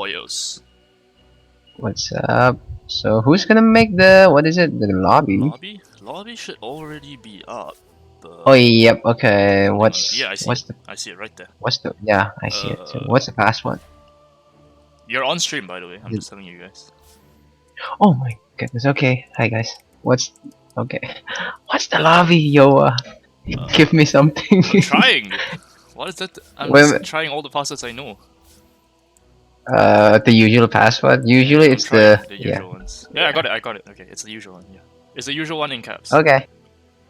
boyos. What's up? So who's gonna make the what is it? The lobby? Lobby should already be up. Oh yep. Okay. Yeah, I see. I see it right there. Yeah, I see it. So what's the password? You're on stream, by the way. I'm just telling you guys. Oh my goodness. Okay. Hi guys. Okay? What's the lobby, yo? Give me something. I'm trying. What is that? I'm just trying all the passwords I know. The usual password. Usually I'm it's trying the usual ones. Yeah, I got it. Okay, it's the usual one. Yeah, it's the usual one in caps. Okay.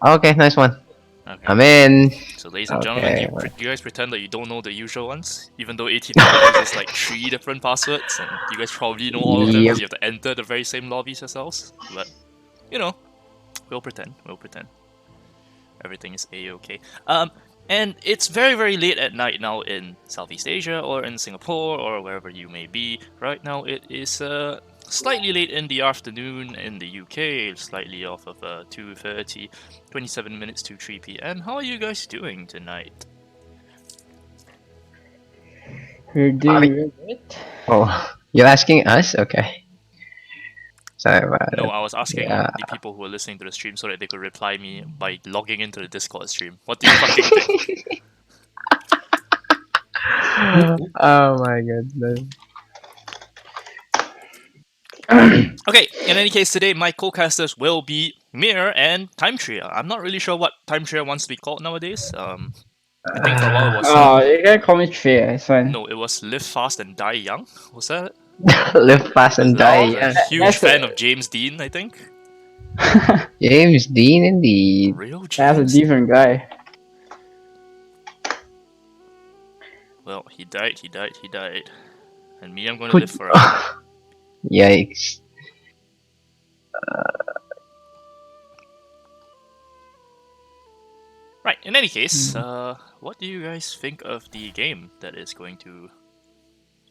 Okay, nice one. Okay. I'm in. So, ladies and gentlemen, you guys pretend that you don't know the usual ones, even though ATDL uses like 3 different passwords, and you guys probably know all of them because you have to enter the very same lobbies yourselves. But you know, we'll pretend. We'll pretend. Everything is a-okay. And it's very, very late at night now in Southeast Asia or in Singapore or wherever you may be. Right now it is slightly late in the afternoon in the UK, slightly off of 2:30, 27 minutes to 3 p.m. How are you guys doing tonight? We're doing real good. Oh, you're asking us? Okay. Sorry about No, it. I was asking the people who are listening to the stream so that they could reply me by logging into the Discord stream. What do you fucking think? Oh my goodness. Okay, in any case, today my co-casters will be Mir and Time Tria. I'm not really sure what Time Tria wants to be called nowadays. I think for a while it was... Oh, you can call me Tria, it's fine. No, it was Live Fast and Die Young. Was that it? Live fast and die young. A huge fan of James Dean, I think. James Dean, indeed. Real James. That's a different guy. Well, he died. And me, I'm going to live forever. Yikes. Right, in any case, what do you guys think of the game that is going to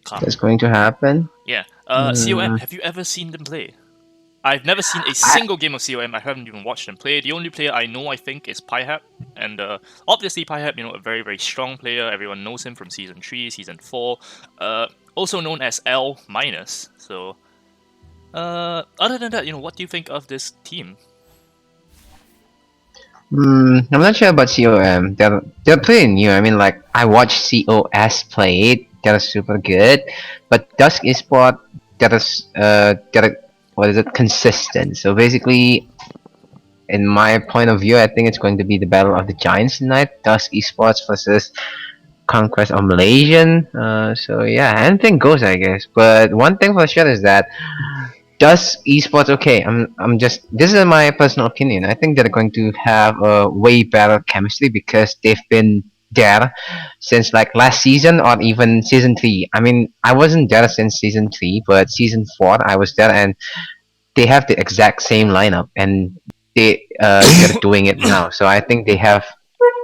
come? That's going to happen? Yeah. CoM, have you ever seen them play? I've never seen a single game of CoM. I haven't even watched them play. The only player I know, I think, is Pyhap. And obviously, Pyhap, a very, very strong player. Everyone knows him from Season 3, Season 4. Also known as L-. So, other than that, what do you think of this team? I'm not sure about CoM. They're pretty new. I mean, like, I watched COS play it. They're super good. But DsK Esport, they're consistent. So basically, in my point of view, I think it's going to be the battle of the giants tonight. DsK Esports versus Conquest of Malaysian. So yeah, anything goes, I guess. But one thing for sure is that DsK Esports, okay, this is my personal opinion. I think they're going to have a way better chemistry because they've been there since like last season or even season 3. I mean, I wasn't there since season 3, but season 4 I was there, and they have the exact same lineup, and they're doing it now. So I think they have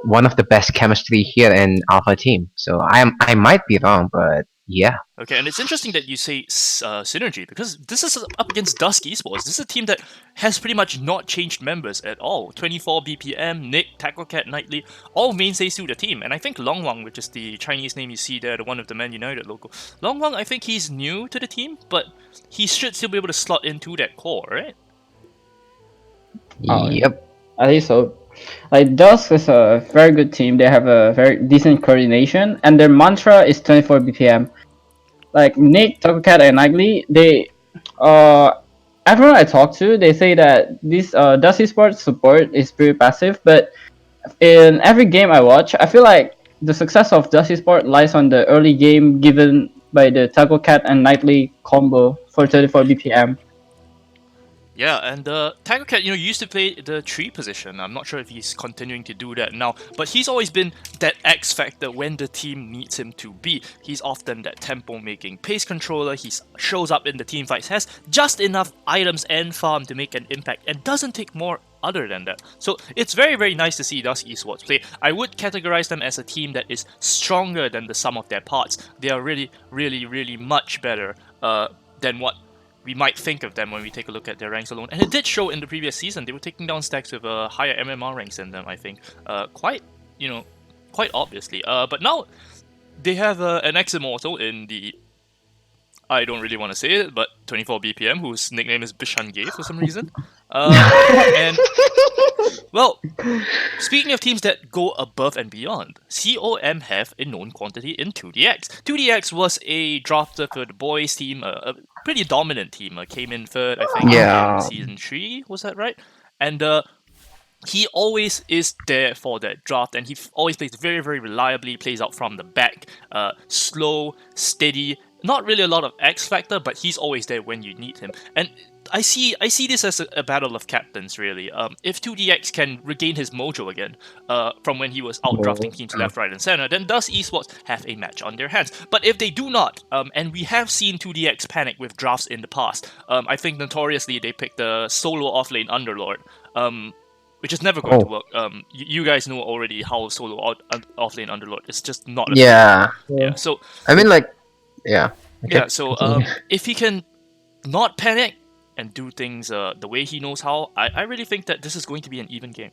one of the best chemistry here in Alpha Team. So I might be wrong, but yeah. Okay, and it's interesting that you say synergy, because this is up against DsK Esports. This is a team that has pretty much not changed members at all. 24 BPM, Nick, TacoCat, Knightley, all mainstays to the team. And I think Longwang, which is the Chinese name you see there, the one of the Man United logo. Longwang, I think he's new to the team, but he should still be able to slot into that core, right? Yep. I think so. Like, DsK is a very good team. They have a very decent coordination, and their mantra is 24 BPM. Like Nick, TacoCat, and Knightley, everyone I talk to, they say that this DsK Esports support is pretty passive, but in every game I watch, I feel like the success of DsK Esports lies on the early game given by the TacoCat and Knightley combo for 34 BPM. Yeah, and TacoCat, used to play the 3 position. I'm not sure if he's continuing to do that now, but he's always been that X factor when the team needs him to be. He's often that tempo-making pace controller, he shows up in the team fights, has just enough items and farm to make an impact, and doesn't take more other than that. So it's very, very nice to see DsK Esports play. I would categorize them as a team that is stronger than the sum of their parts. They are really, really, really much better than what we might think of them when we take a look at their ranks alone. And it did show in the previous season. They were taking down stacks with higher MMR ranks than them, I think. Quite obviously. But now they have an ex-immortal in the I don't really want to say it, but 24 BPM, whose nickname is Bishan Gay for some reason. And, well, speaking of teams that go above and beyond, CoM have a known quantity in 2DX. 2DX was a drafter for the boys team, a pretty dominant team. Came in third, I think, Yeah. in Season 3, was that right? And he always is there for that draft, and he always plays very, very reliably, plays out from the back, slow, steady, not really a lot of X factor, but he's always there when you need him. And I see this as a battle of captains, really. If 2DX can regain his mojo again, from when he was out drafting teams left, right, and center, then does esports have a match on their hands? But if they do not, and we have seen 2DX panic with drafts in the past, I think notoriously they picked the solo offlane Underlord, which is never going to work. You guys know already how solo offlane Underlord is just not a thing. Yeah. So I mean, like, yeah. yeah. So if he can not panic and do things the way he knows how, I really think that this is going to be an even game.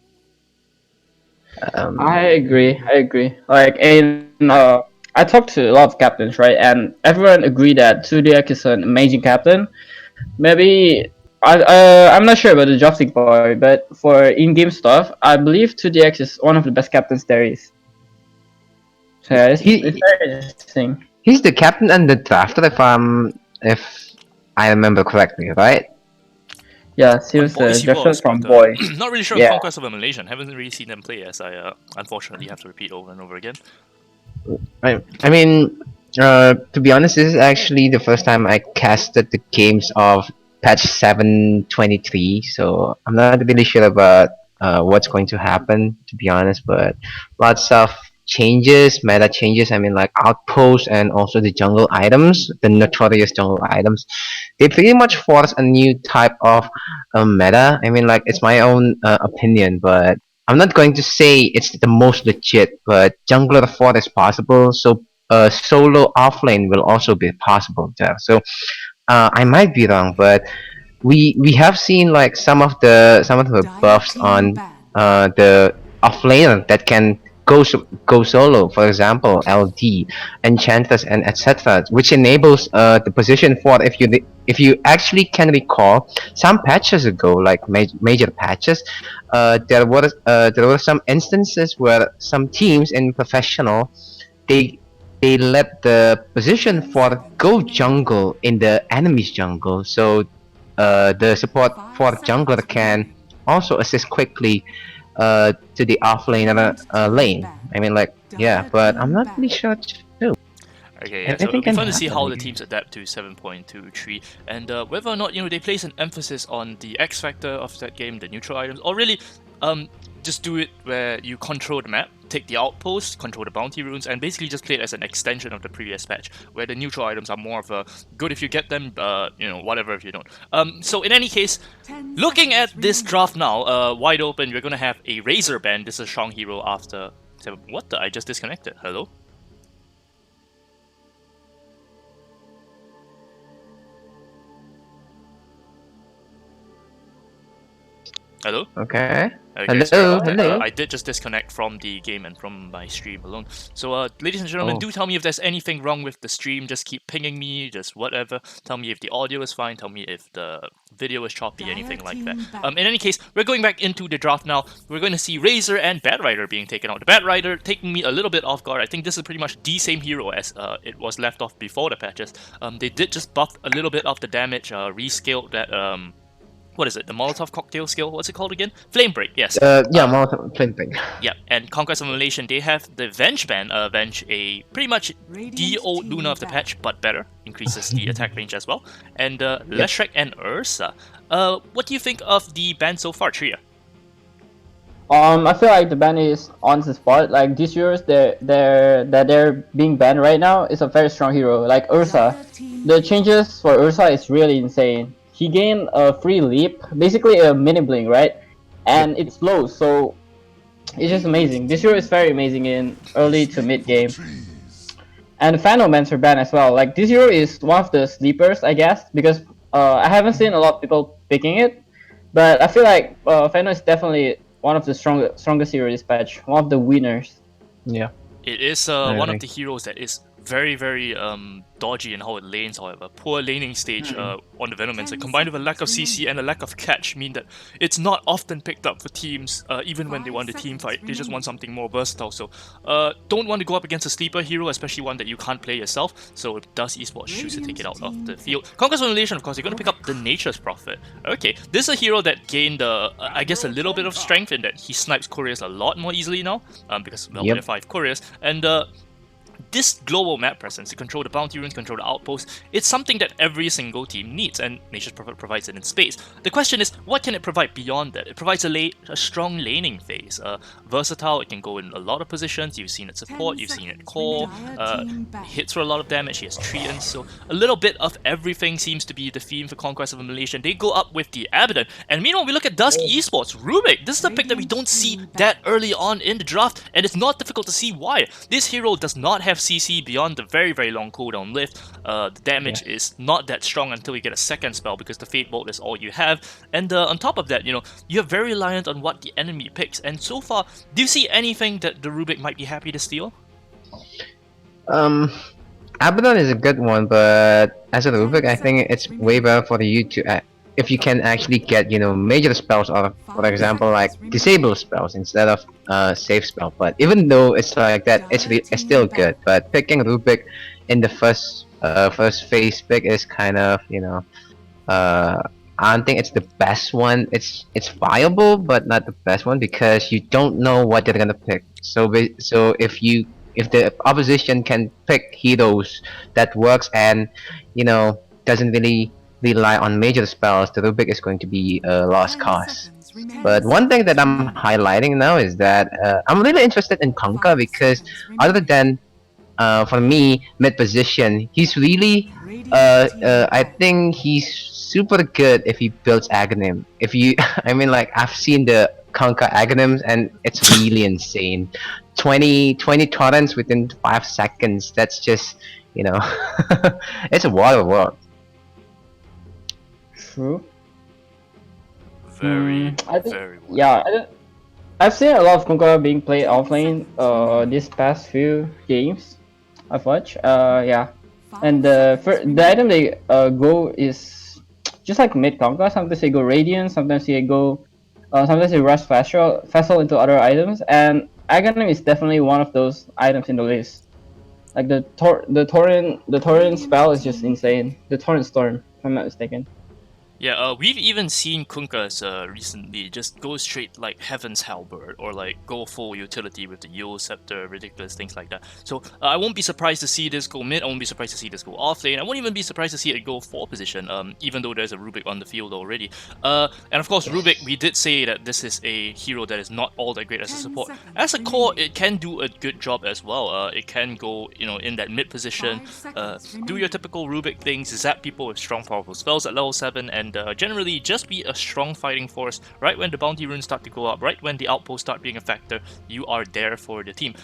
I agree. Like, I talked to a lot of captains, right? And everyone agreed that 2DX is an amazing captain. Maybe I'm not sure about the drafting part, but for in-game stuff, I believe 2DX is one of the best captains there is. So yeah, it's very interesting. He's the captain and the drafter, if I remember correctly, right? Yeah, he was Boys, he drafted was, from but, Boy. Not really sure Yeah. of Conquest of a Malaysian. Haven't really seen them play, as I unfortunately have to repeat over and over again. I mean, to be honest, this is actually the first time I casted the games of patch 7.23, so I'm not really sure about what's going to happen, to be honest, but lots of changes, meta changes. I mean, like outposts and also the jungle items, the notorious jungle items. They pretty much force a new type of meta. I mean, like, it's my own opinion, but I'm not going to say it's the most legit, but jungler 4 is possible, so solo offlane will also be possible there. So I might be wrong, but we have seen like some of the buffs on the offlaner that can go solo. For example, LD, Enchantress, and etc., which enables the position for if you actually can recall some patches ago, like major patches, there were some instances where some teams in professional they let the position for go jungle in the enemy's jungle, so the support for jungler can also assist quickly to the offlaner lane. I mean, like, yeah, but I'm not really sure too. Okay, yeah, so it'll be fun to see how the teams adapt to 7.23 and whether or not they place an emphasis on the X factor of that game, the neutral items, or really just do it where you control the map, take the outpost, control the bounty runes, and basically just play it as an extension of the previous patch, where the neutral items are more of a good if you get them, whatever if you don't. So in any case, looking at this draft now, wide open, we're gonna have a Razor ban. This is a strong hero after. What the? I just disconnected. Hello? Hello? Okay. Okay, sorry Hello, about that. hello. I did just disconnect from the game and from my stream alone. So, ladies and gentlemen, do tell me if there's anything wrong with the stream. Just keep pinging me, just whatever. Tell me if the audio is fine. Tell me if the video is choppy, anything like that. In any case, we're going back into the draft now. We're going to see Razor and Batrider being taken out. The Batrider taking me a little bit off guard. I think this is pretty much the same hero as it was left off before the patches. They did just buff a little bit of the damage, rescaled that what is it? The Molotov cocktail skill? What's it called again? Flame Break, yes. Molotov Flame Break. Yeah, and Conquest of Annihilation, they have the Venge ban. Venge, a pretty much the old Luna of the patch, but better. Increases the attack range as well. And Leshek and Ursa. What do you think of the ban so far, Tria? I feel like the ban is on the spot. Like these heroes, they're being banned right now is a very strong hero. Like Ursa, the changes for Ursa is really insane. He gained a free leap, basically a mini blink, right? And it's slow, so it's just amazing. This hero is very amazing in early to mid game. And Phanomancer ban as well. Like this hero is one of the sleepers, I guess, because I haven't seen a lot of people picking it, but I feel like Phano is definitely one of the strongest heroes this patch, one of the winners. Yeah. It is one of the heroes that is very, very dodgy in how it lanes, however. Poor laning stage on the Venomancer, combined with a lack of CC and a lack of catch, mean that it's not often picked up for teams, even when they want the team fight. They just want something more versatile. So, don't want to go up against a sleeper hero, especially one that you can't play yourself. So, does Esports choose to take it out of the field? Conquest Annihilation, of course, you're going to pick up the Nature's Prophet. Okay, this is a hero that gained, I guess, a little bit of strength in that he snipes couriers a lot more easily now, because, well, there are 5 couriers. And, this global map presence to control the bounty runes, control the outposts, it's something that every single team needs, and Nature's Prophet provides it in space. The question is, what can it provide beyond that? It provides a strong laning phase. Versatile, it can go in a lot of positions. You've seen it support, you've seen it core, hits for a lot of damage, he has treants, so a little bit of everything seems to be the theme for Conquest of Annihilation. They go up with the Abaddon, and meanwhile we look at DsK Esports, Rubik. This is a pick that we don't see that early on in the draft, and it's not difficult to see why. This hero does not have CC beyond the very, very long cooldown lift. The damage is not that strong until you get a second spell because the Fate Bolt is all you have. And on top of that, you're very reliant on what the enemy picks. And so far, do you see anything that the Rubik might be happy to steal? Abaddon is a good one, but as a Rubik, I think it's way better for you to if you can actually get major spells out of, for example, like disable spells instead of save spell. But even though it's like that, it's still good. But picking Rubik in the first phase pick is kind of I don't think it's the best one. It's viable, but not the best one because you don't know what they're gonna pick. So if the opposition can pick heroes that works and doesn't really rely on major spells, the Rubik is going to be a lost cause. But one thing that I'm highlighting now is that I'm really interested in Kunkka because other than for me mid position, he's really I think he's super good if he builds Aghanim. If you I mean, like, I've seen the Kunkka Aghanims and it's really insane. 20 torrents within 5 seconds. That's just it's a lot of work. True. Very, I think, very well. yeah, I've seen a lot of Kunkka being played offlane these past few games I've watched. Yeah, and the item they go is just like mid Kunkka. Sometimes they go Radiant, sometimes they go, sometimes they rush Vessel into other items, and Aghanim is definitely one of those items in the list. Like the Torrent spell is just insane. The Torrent Storm, if I'm not mistaken. Yeah, we've even seen Kunkkas recently just go straight like Heaven's Halberd or like go full utility with the Yule Scepter, ridiculous things like that. So I won't be surprised to see this go mid, I won't be surprised to see this go off lane, I won't even be surprised to see it go 4 position, even though there's a Rubik on the field already. And of course Rubik, we did say that this is a hero that is not all that great as a support. As a core, it can do a good job as well. It can go, in that mid position, do your typical Rubik things, zap people with strong powerful spells at level 7, and generally just be a strong fighting force. Right when the bounty runes start to go up, right when the outposts start being a factor, you are there for the team.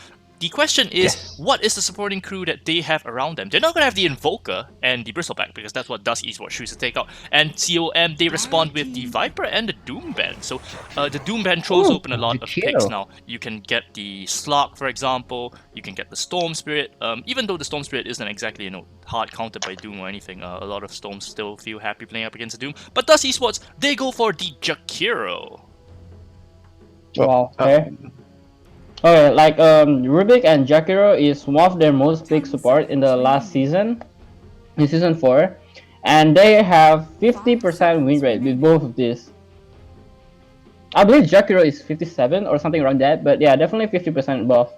The question is, what is the supporting crew that they have around them? They're not going to have the Invoker and the Bristleback because that's what DsK Esports chooses to take out. And CoM, they respond with the Viper and the Doom Band. So the Doom Band throws open a lot of picks now. You can get the Slark, for example. You can get the Storm Spirit. Even though the Storm Spirit isn't exactly, hard countered by Doom or anything, a lot of Storms still feel happy playing up against the Doom. But DsK Esports, they go for the Jakiro. Wow, okay. Okay, like Rubik and Jakiro is one of their most big support in the last season, in season 4, and they have 50% win rate with both of these. I believe Jakiro is 57 or something around that, but yeah, definitely 50% above.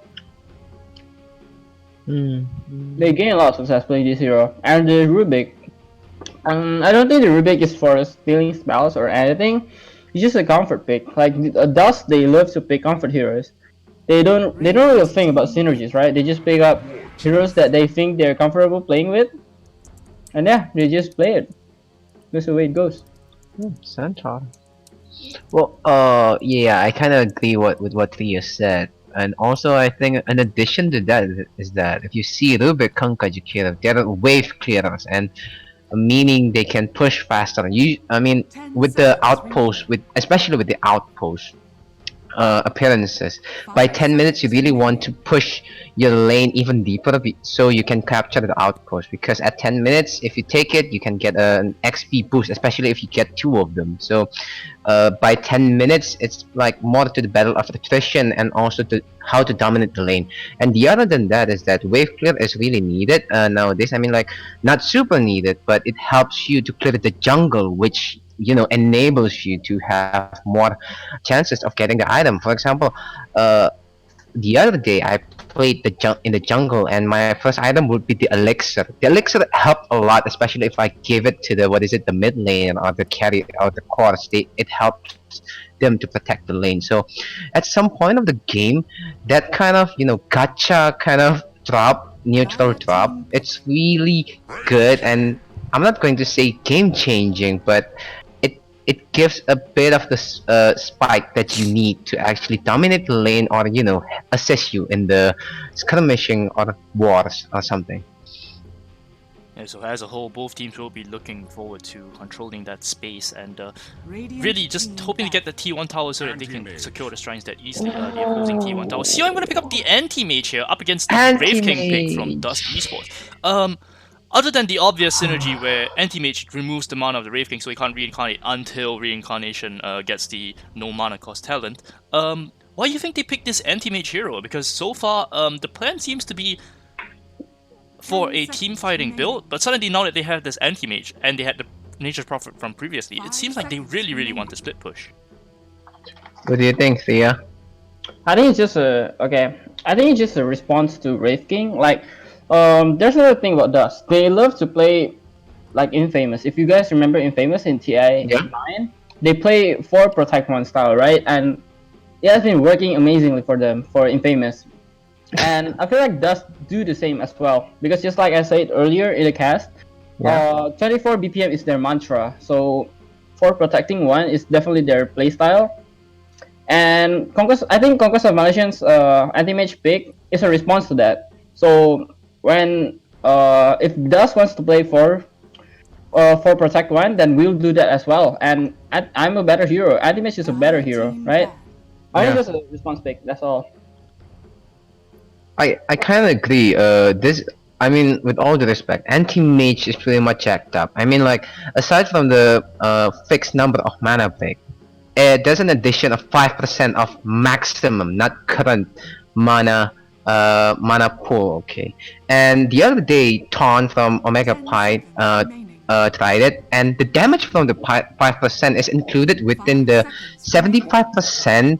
They gain a lot of success playing this hero. And the Rubik, I don't think the Rubik is for stealing spells or anything. It's just a comfort pick. Like DsK, they love to pick comfort heroes. They don't really think about synergies, right? They just pick up heroes that they think they're comfortable playing with, and yeah, they just play it. That's the way it goes. Centaur. Well, yeah, I kind of agree with what Theo said, and also I think in addition to that is that if you see Rubik, Kunkka, Jakiro, they're wave clearers, and meaning they can push faster. I mean, with the outpost, especially with the outpost. appearances. By 10 minutes, you really want to push your lane even deeper so you can capture the outpost. Because at 10 minutes, if you take it, you can get an XP boost, especially if you get 2 of them. So by 10 minutes, it's like more to the battle of attrition and also to how to dominate the lane. And the other than that is that wave clear is really needed nowadays. I mean, like, not super needed, but it helps you to clear the jungle, which enables you to have more chances of getting the item. For example, uh, the other day I played in the jungle, and my first item would be the elixir. The elixir helped a lot, especially if I give it to the mid lane or the carry or the core state. It helps them to protect the lane. So at some point of the game, that kind of gacha kind of neutral drop, it's really good. And I'm not going to say game changing, but it gives a bit of the spike that you need to actually dominate the lane, or assist you in the skirmishing or wars or something. Yeah, so as a whole, both teams will be looking forward to controlling that space and really just hoping to get the T1 tower so that they can secure the shrines that easily, the opposing T1 tower. See, I'm going to pick up the anti-mage here up against the Wraith King pick from DsK Esports. Other than the obvious synergy where anti-mage removes the mana of the Wraith King so he can't reincarnate until reincarnation gets the no mana cost talent, why do you think they picked this anti-mage hero? Because so far, the plan seems to be for a team fighting build, but suddenly now that they have this anti-mage and they had the Nature's Prophet from previously, it seems like they really want the split push. What do you think, Thea? I think it's just I think it's just a response to Wraith King. Like, there's another thing about DsK. They love to play like Infamous. If you guys remember Infamous in TI9, they play 4 Protect 1 style, right? And it has been working amazingly for them for Infamous. And I feel like DsK do the same as well, because just like I said earlier in the cast, 24 BPM is their mantra. So for protecting 1 is definitely their playstyle. And I think Conquest of Malaysian's anti-mage pick is a response to that. So when if DsK wants to play for protect 1, then we'll do that as well. And I'm a better hero. Anti-mage is a better hero, right? I think it's a response pick. That's all. I kind of agree. I mean, with all the respect, anti-mage is pretty much jacked up. I mean, like, aside from the fixed number of mana break, there's an addition of 5% of maximum, not current mana pool. Okay, and the other day, Ton from Omega Pi tried it, and the damage from the 5% is included within the 75%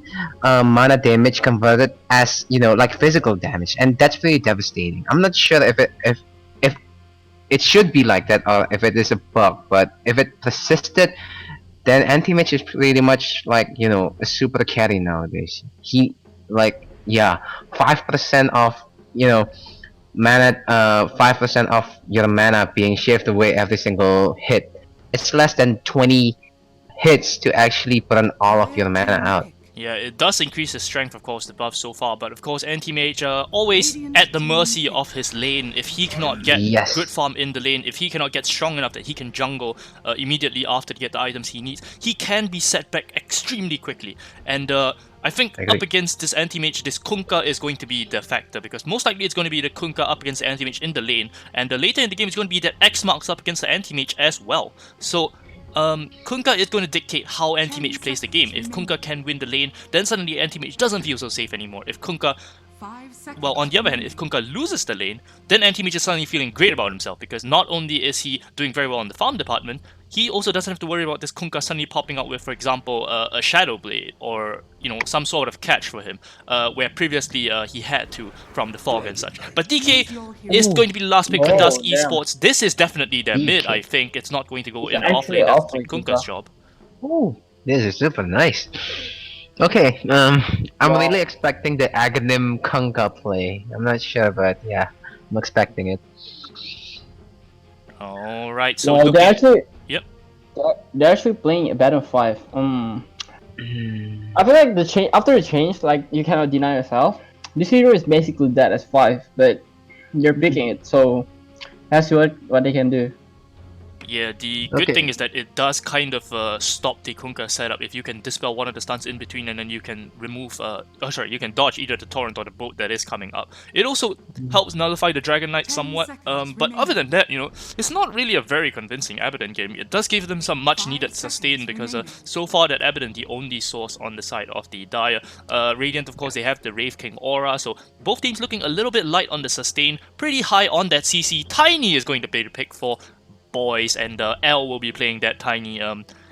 mana damage converted as like physical damage, and that's pretty devastating. I'm not sure if it should be like that or if it is a bug, but if it persisted, then anti-mage is pretty much like a super carry nowadays. He 5% of mana, 5% of your mana being shaved away every single hit. It's less than 20 hits to actually burn all of your mana out. Yeah, it does increase his strength, of course, the buff so far, but of course anti-mage always at the mercy of his lane. If he cannot get good farm in the lane, if he cannot get strong enough that he can jungle immediately after to get the items he needs, he can be set back extremely quickly. And I think up against this anti-mage, this Kunkka is going to be the factor, because most likely it's going to be the Kunkka up against the anti-mage in the lane, and later in the game it's going to be that X marks up against the anti-mage as well. So Kunkka is going to dictate how anti-mage plays the game. If Kunkka can win the lane, then suddenly anti-mage doesn't feel so safe anymore. If Kunkka, well, on the other hand, if Kunkka loses the lane, then anti-mage is suddenly feeling great about himself, because not only is he doing very well in the farm department, he also doesn't have to worry about this Kunkka suddenly popping out with, for example, a Shadow Blade, or some sort of catch for him, where previously he had to from the fog and such. But DK is going to be the last pick for DsK Esports. This is definitely their mid, I think. It's not going to go in the off lane. That's Kunkka's job. Oh, this is super nice. Okay, I'm really expecting the Aghanim Kunkka play. I'm not sure, but yeah, I'm expecting it. Alright, so well, they're actually playing a Battle 5. I feel like after the change, like, you cannot deny yourself. This hero is basically dead as 5, but you're picking it, so that's what they can do. Yeah, the good Okay. thing is that it does kind of stop the Kunkka setup if you can dispel one of the stuns in between, and then you can remove, you can dodge either the torrent or the boat that is coming up. It also helps nullify the Dragon Knight somewhat, but other than that, it's not really a very convincing Abaddon game. It does give them some much needed sustain because so far that Abaddon the only source on the side of the Dire. Radiant, of course, they have the Wraith King aura, so both teams looking a little bit light on the sustain, pretty high on that CC. Tiny is going to be the pick for boys, and L will be playing that Tiny.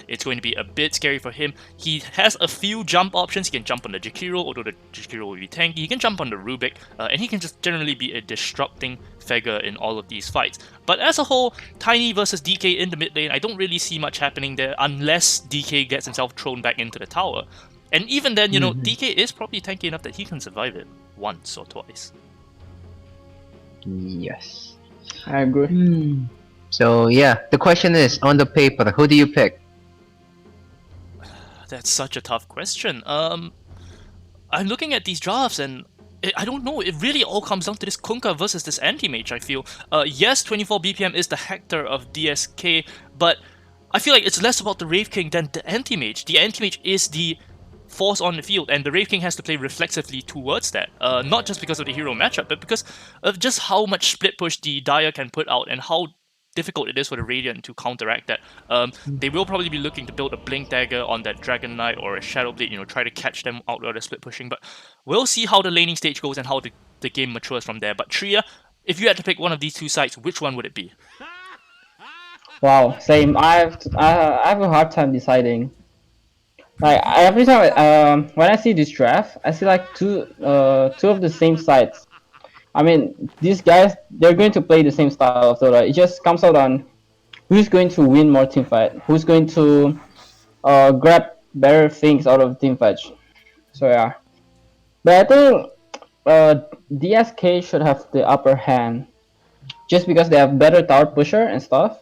It's going to be a bit scary for him. He has a few jump options. He can jump on the Jakiro, although the Jakiro will be tanky. He can jump on the Rubik, and he can just generally be a disrupting figure in all of these fights. But as a whole, Tiny versus DK in the mid lane, I don't really see much happening there unless DK gets himself thrown back into the tower. And even then, DK is probably tanky enough that he can survive it once or twice. Yes. I agree. So yeah, the question is, on the paper, who do you pick? That's such a tough question. I'm looking at these drafts and I don't know. It really all comes down to this Kunkka versus this anti-mage, I feel. Yes, 24 BPM is the Hector of DsK, but I feel like it's less about the Wraith King than the anti-mage. The anti-mage is the force on the field, and the Wraith King has to play reflexively towards that. Not just because of the hero matchup, but because of just how much split push the Dire can put out and how difficult it is for the Radiant to counteract that. They will probably be looking to build a Blink Dagger on that Dragon Knight or a Shadow Blade, try to catch them out while they're split pushing, but we'll see how the laning stage goes and how the game matures from there. But Tria, if you had to pick one of these two sides, which one would it be? Wow, same. I have a hard time deciding. Like every time, when I see this draft, I see like two of the same sides. I mean, these guys, they're going to play the same style of Dota. It just comes out on who's going to win more teamfight, who's going to grab better things out of teamfights. So yeah, but I think DsK should have the upper hand, just because they have better tower pusher and stuff.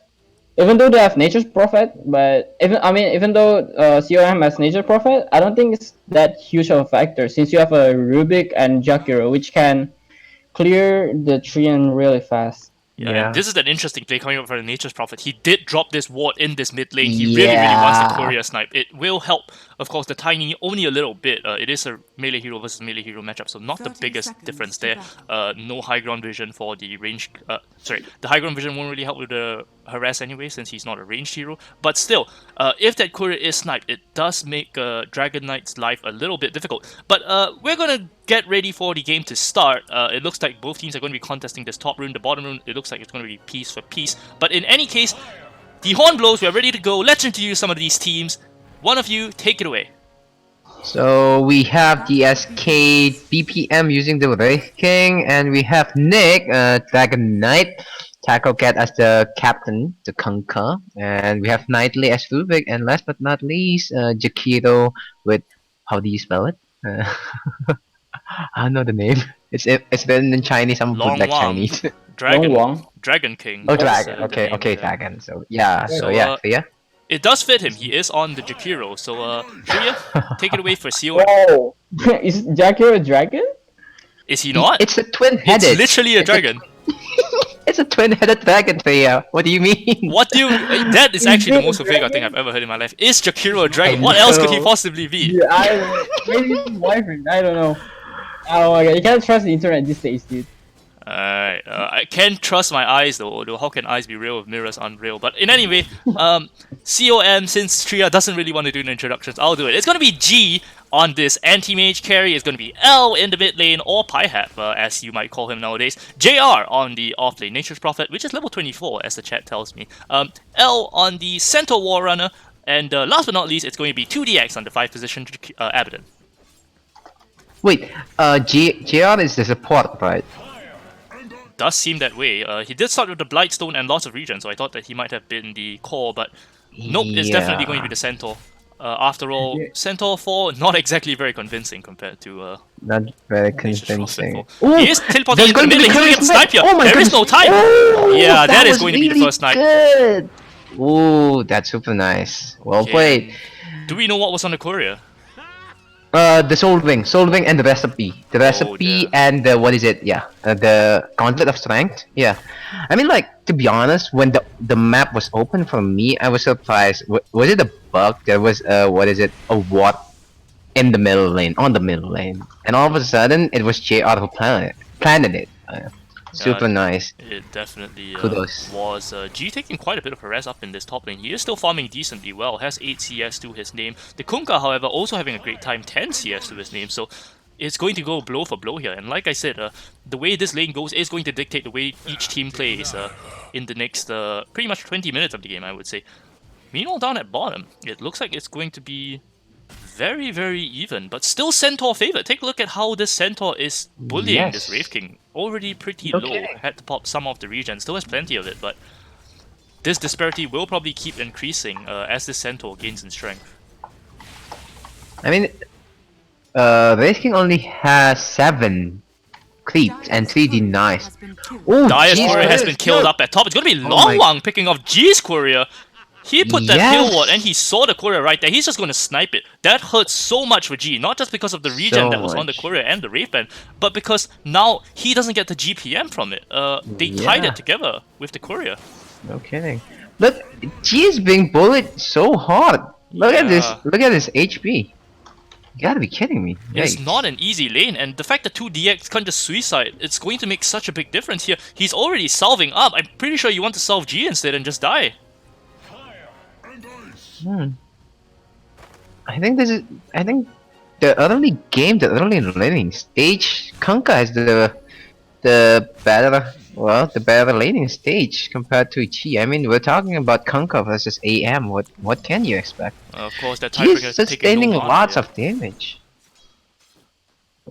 Even though they have Nature's Prophet, but even though CoM has Nature's Prophet, I don't think it's that huge of a factor since you have a Rubik and Jakiro, which can clear the Treant really fast. Yeah, and this is an interesting play coming up for the Nature's Prophet. He did drop this ward in this mid lane. He really wants the courier snipe. It will help, of course, the Tiny only a little bit. It is a melee hero versus melee hero matchup, so not the biggest difference there. No high ground vision for the range. The high ground vision won't really help with the harass anyway, since he's not a ranged hero. But still, if that courier is sniped, it does make Dragon Knight's life a little bit difficult. But we're gonna get ready for the game to start. It looks like both teams are going to be contesting this top rune. The bottom rune, it looks like it's going to be piece for piece. But in any case, the horn blows. We're ready to go. Let's introduce some of these teams. One of you, take it away. So we have DsK BPM using the Wraith King, and we have Nick, Dragon Knight, Taco Cat as the captain, the Kunkka, and we have Knightley as Rubik, and last but not least, Jakiro with, how do you spell it? I don't know the name. It's been in Chinese. I'm Long put like Wang. Chinese. Dragon King. Oh, Dragon. Okay, Dragon. So yeah, yeah. It does fit him. He is on the Jakiro. So Tria, take it away for COM. Whoa! Is Jakiro a dragon? Is he not? It's a twin-headed. It's literally a dragon. It's a twin-headed dragon, Tria. What do you mean? What do you... That is actually the most vague thing I've ever heard in my life. Is Jakiro a dragon? What else could he possibly be? Yeah, maybe his boyfriend. I don't know. Oh my god, you can't trust the internet these days, dude. Alright, I can't trust my eyes though, how can eyes be real if mirrors aren't real? But in any way, COM, since Tria doesn't really want to do the introductions, I'll do it. It's going to be G on this anti-mage carry, it's going to be L in the mid lane, or Pyhap, as you might call him nowadays. JR on the off lane, Nature's Prophet, which is level 24 as the chat tells me. L on the Centaur Warrunner, and last but not least, it's going to be 2DX on the 5th position, Abaddon. Wait, JR is the support, right? Does seem that way. He did start with the Blightstone and lots of regen, so I thought that he might have been the core, but nope, it's definitely going to be the Centaur. After all, Centaur 4, not exactly very convincing compared to... not very convincing. He is teleporting into the middle, he's going to snipe here! There is no time! Yeah, that is going to be the first snipe. Good. Ooh, that's super nice. Well played. Do we know what was on the courier? The Soul Ring, and the recipe. The recipe dear. and the what is it? Yeah, the Gauntlet of Strength. Yeah, I mean, like, to be honest, when the map was open for me, I was surprised. Was it a bug? There was what is it? A what in the middle lane, on the middle lane, and all of a sudden it was JR who planted it. Super nice. It definitely Kudos. was. G taking quite a bit of harass up in this top lane. He is still farming decently well, has 8 CS to his name. The Kunkka, however, also having a great time, 10 CS to his name, so it's going to go blow for blow here. And like I said, the way this lane goes is going to dictate the way each team plays in the next pretty much 20 minutes of the game, I would say. Meanwhile, down at bottom, it looks like it's going to be very, very even, but still Centaur favored. Take a look at how this Centaur is bullying this Wraith King. Already pretty low. Had to pop some of the regen. Still has plenty of it, but this disparity will probably keep increasing as this Centaur gains in strength. I mean, Wraith King only has 7 creeps and 3 denies. Oh, Dire's courier has been killed up at top. It's going to be Long Wang picking off G's courier. He put that kill ward and he saw the courier right there. He's just going to snipe it. That hurts so much for G, not just because of the regen that was on the courier and the Wraith Band, but because now he doesn't get the GPM from it. They tied it together with the courier. No kidding. Look, G is being bullied so hard. Look at this. Look at his HP. You gotta be kidding me. It's not an easy lane, and the fact that 2DX can't just suicide, it's going to make such a big difference here. He's already salving up. I'm pretty sure you want to salve G instead and just die. I think the early game, the early laning stage, Kunkka has the better laning stage compared to Chi. I mean, we're talking about Kunkka versus AM. What can you expect? Of course, that He's Tiebreaker is sustaining lots of damage.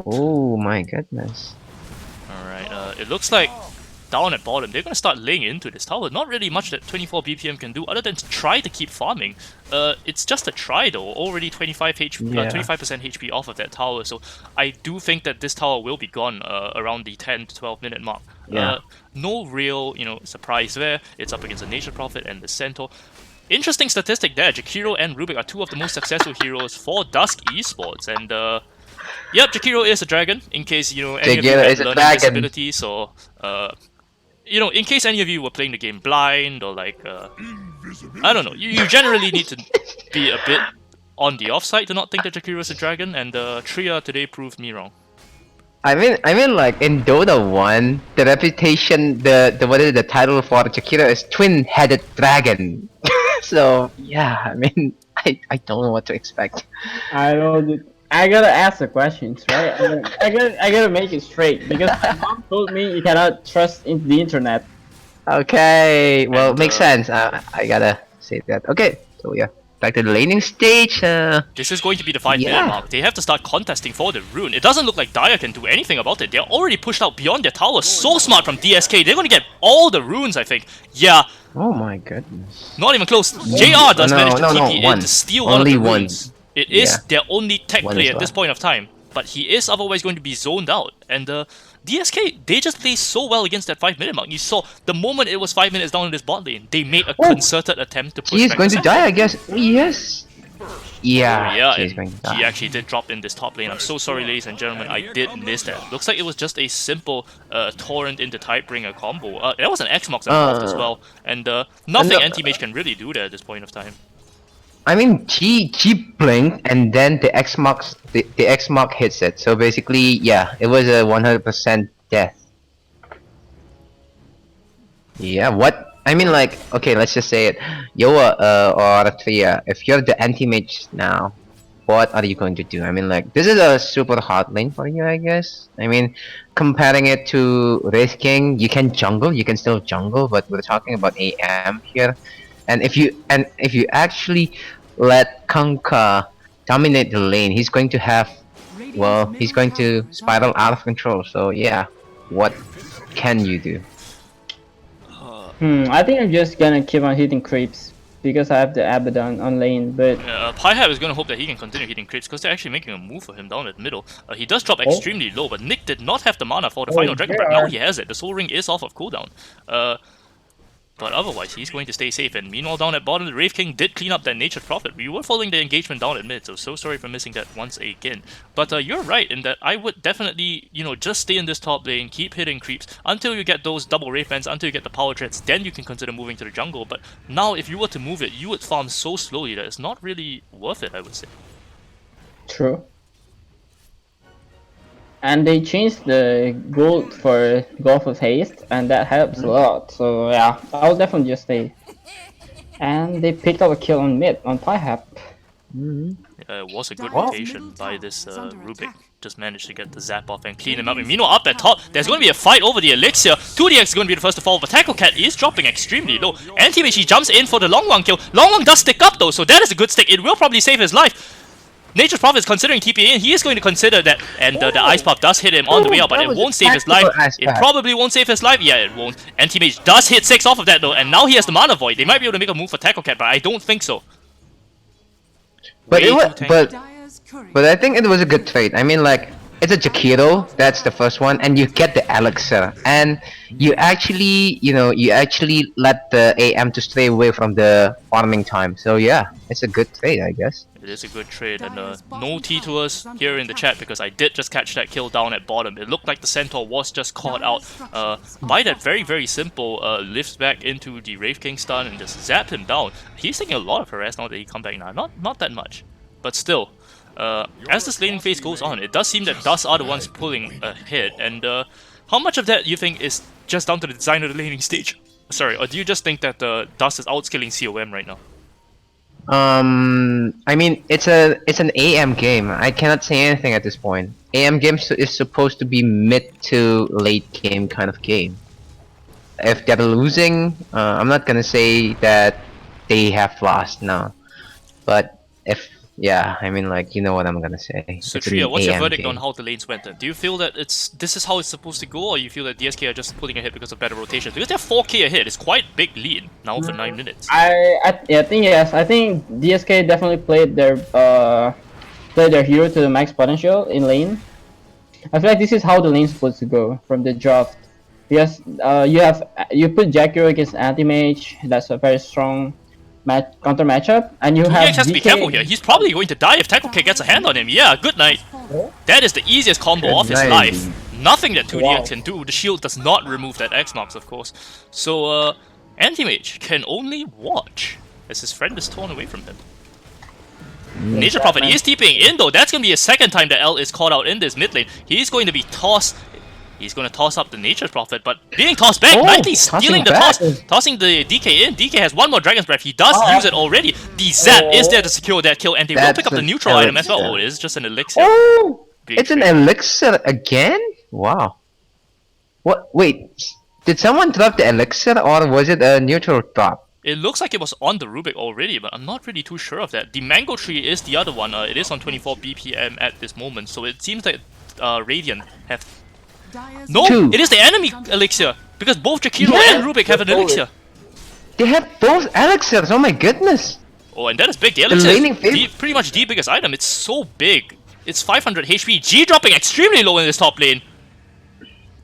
Oh my goodness. Alright, it looks like down at bottom, they're going to start laying into this tower. Not really much that 24 BPM can do other than try to keep farming. It's just a try though, already 25% HP off of that tower, so I do think that this tower will be gone around the 10 to 12 minute mark. No real, surprise there. It's up against the Nature Prophet and the Centaur. Interesting statistic there, Jakiro and Rubik are 2 of the most successful heroes for DsK Esports, and yep, Jakiro is a dragon, in case, any of you had learning disability, so, in case any of you were playing the game blind, or like, I don't know, you generally need to be a bit on the offside to not think that Jakiro is a dragon, and Tria today proved me wrong. I mean, like in Dota 1, the reputation, the title for Jakiro is twin-headed dragon. So yeah, I mean, I don't know what to expect. I gotta ask the questions, right? I gotta make it straight because my mom told me you cannot trust in the internet. Okay, well, makes sense. I gotta say that. Okay, so yeah, back to the laning stage. This is going to be the 5-minute mark. They have to start contesting for the rune. It doesn't look like Dire can do anything about it. They're already pushed out beyond their tower. So smart from DsK. They're going to get all the runes, I think. Yeah. Oh my goodness. Not even close. JR does manage to TP in to steal one of the runes. It is their only tech play at this point of time, but he is otherwise going to be zoned out. And DsK, they just play so well against that 5-minute mark. You saw the moment it was 5 minutes down in this bot lane, they made a concerted attempt to push. He's going to die, I guess. Yes. Yeah. He actually did drop in this top lane. I'm so sorry, ladies and gentlemen. I did miss that. Looks like it was just a simple torrent into Tidebringer combo. There was an X-Mox involved as well, and nothing anti-mage can really do there at this point of time. I mean, G blinked and then the X-Mox hits it. So basically, yeah, it was a 100% death. Yeah, what? I mean, like, okay, let's just say it. Yoa or Tria, if you're the anti-mage now, what are you going to do? I mean, like, this is a super hard lane for you, I guess. I mean, comparing it to Wraith King, you can jungle, you can still jungle, but we're talking about AM here. And if you actually let Kunkka dominate the lane, he's going to have, well, he's going to spiral out of control. So yeah, what can you do? I think I'm just gonna keep on hitting creeps because I have the Abaddon on lane, but... Pyhab is gonna hope that he can continue hitting creeps because they're actually making a move for him down at middle. He does drop extremely low, but Nick did not have the mana for the final Dragon Breath. Now he has it. The Soul Ring is off of cooldown. But otherwise, he's going to stay safe. And meanwhile, down at bottom, the Wraith King did clean up that Nature's Prophet. We were following the engagement down at mid, so sorry for missing that once again. But you're right in that I would definitely, you know, just stay in this top lane, keep hitting creeps until you get those double Wraith Bands, until you get the power treads. Then you can consider moving to the jungle. But now, if you were to move it, you would farm so slowly that it's not really worth it, I would say. True. And they changed the gold for Golf of Haste, and that helps a lot. So yeah, I'll definitely just stay. And they picked up a kill on mid, on Pyhap. It was a good rotation by this Rubik. Just managed to get the zap off and clean him up. And meanwhile, up at top, there's going to be a fight over the elixir. 2DX is going to be the first to fall, but Tackle Cat is dropping extremely low. Anti-Mage, he jumps in for the Long Wang kill. Long Wang does stick up though, so that is a good stick. It will probably save his life. Nature's Prophet is considering TPA in. He is going to consider that, and the Ice Puff does hit him on the way out, but it won't save his life. It probably won't save his life. Yeah, it won't. Anti-Mage does hit 6 off of that though, and now he has the Mana Void. They might be able to make a move for Tackle Cat, but I don't think so. But but I think it was a good trade. I mean, like, it's a Jakiro, that's the first one, and you get the elixir, and you actually, you know, you actually let the AM to stay away from the farming time. So yeah, it's a good trade, I guess. It is a good trade, and no T to us here in the chat because I did just catch that kill down at bottom. It looked like the Centaur was just caught out by that very simple lifts back into the Wraith King stun and just zap him down. He's taking a lot of harass now that he come back now. Not that much, but still. As this laning phase goes on, it does seem that Dust are the ones pulling ahead, and how much of that you think is just down to the design of the laning stage? Sorry, or do you just think that Dust is outscaling COM right now? I mean, it's an AM game. I cannot say anything at this point. AM game is supposed to be mid to late game kind of game. If they're losing, I'm not gonna say that they have lost now, but if yeah, I mean, like, you know what I'm gonna say. So Tria, what's your verdict on how the lanes went then? Do you feel that this is how it's supposed to go, or you feel that DsK are just pulling ahead because of better rotation? Because they're 4k ahead, it's quite big lead now for 9 minutes. I think yes. I think DsK definitely played their hero to the max potential in lane. I feel like this is how the lane's supposed to go from the draft. Because you put Jakiro against Anti-Mage, that's a very strong counter matchup, and you have has to be careful here. He's probably going to die if Tackle Cat gets a hand on him. Yeah, good night. That is the easiest combo of his life. Nothing that 2DX can do. The shield does not remove that X-Marks, of course. So, Anti-Mage can only watch as his friend is torn away from him. Nature Prophet is TPing in though. That's going to be a second time that L is caught out in this mid lane. He's going to be tossed. He's going to toss up the Nature's Prophet, but being tossed back, Nightly stealing the toss, tossing the DK in. DK has one more Dragon's Breath. He does use it already. The Zap is there to secure that kill, and they will pick up the neutral item as well. Oh, it is just an elixir. Oh, it's an elixir again? Wow. What? Wait, did someone drop the elixir, or was it a neutral drop? It looks like it was on the Rubik already, but I'm not really too sure of that. The Mango Tree is the other one. It is on 24 BPM at this moment, so it seems that Radiant have... No, it is the enemy elixir, because both Jakiro and Rubik have an elixir. They have both elixirs, oh my goodness. Oh, and that is big. The elixir is pretty much the biggest item. It's so big. It's 500 HP. G dropping extremely low in this top lane.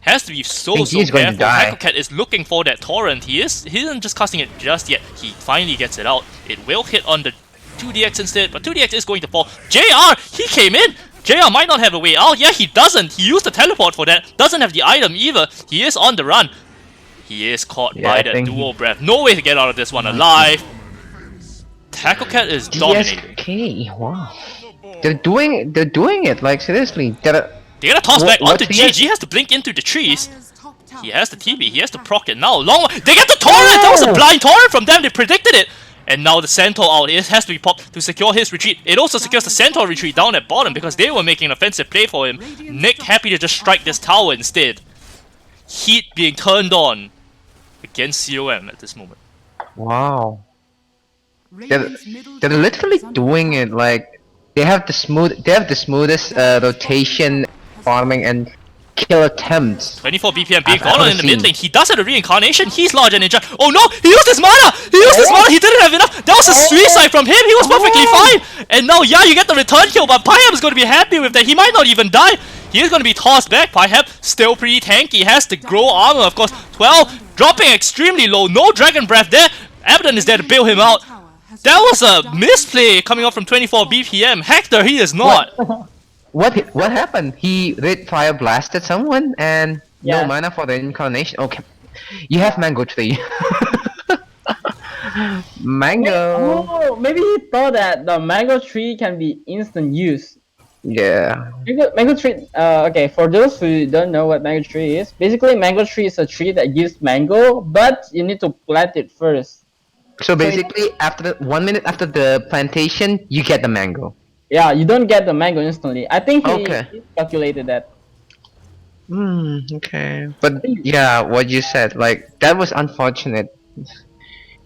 Has to be so careful. Tackle Cat is looking for that torrent. He isn't just casting it just yet. He finally gets it out. It will hit on the 2DX instead, but 2DX is going to fall. JR, he came in. JR might not have a way out. Yeah, he doesn't. He used the teleport for that. Doesn't have the item either. He is on the run. He is caught by that dual breath. No way to get out of this one alive. Tackle Cat is dominating. DsK, wow. They're doing it, like, seriously. They're gonna toss back onto G. G has to blink into the trees. He has the TB. He has to proc it now. They get the torrent! That was a blind torrent from them. They predicted it. And now the Centaur out. It has to be popped to secure his retreat. It also secures the Centaur retreat down at bottom because they were making an offensive play for him. Nick happy to just strike this tower instead. Heat being turned on against COM at this moment. Wow. They're literally doing it like they have the smoothest rotation, farming, and kill attempts. 24 BPM being gone in the mid lane. He does have a reincarnation. He's large and ninja. Oh no! He used his mana! He used his mana! He didn't have enough! That was a suicide from him! He was perfectly fine! And now, yeah, you get the return kill, but Pyam is going to be happy with that. He might not even die. He is going to be tossed back. Pyhep still pretty tanky. Has to grow armor, of course. 12 dropping extremely low. No Dragon Breath there. Abaddon is there to bail him out. That was a misplay coming up from 24 BPM. Hector, he is not. What happened? He lit fire blasted someone and Yeah. no mana for the incarnation. Okay, you have mango tree. Mango. Oh, maybe he thought that the mango tree can be instant use. Yeah. Mango tree. Okay, for those who don't know what mango tree is, basically mango tree is a tree that gives mango, but you need to plant it first. So basically, after 1 minute after the plantation, you get the mango. Yeah, you don't get the mango instantly. I think he Okay. calculated that. Okay. But yeah, what you said, like, that was unfortunate.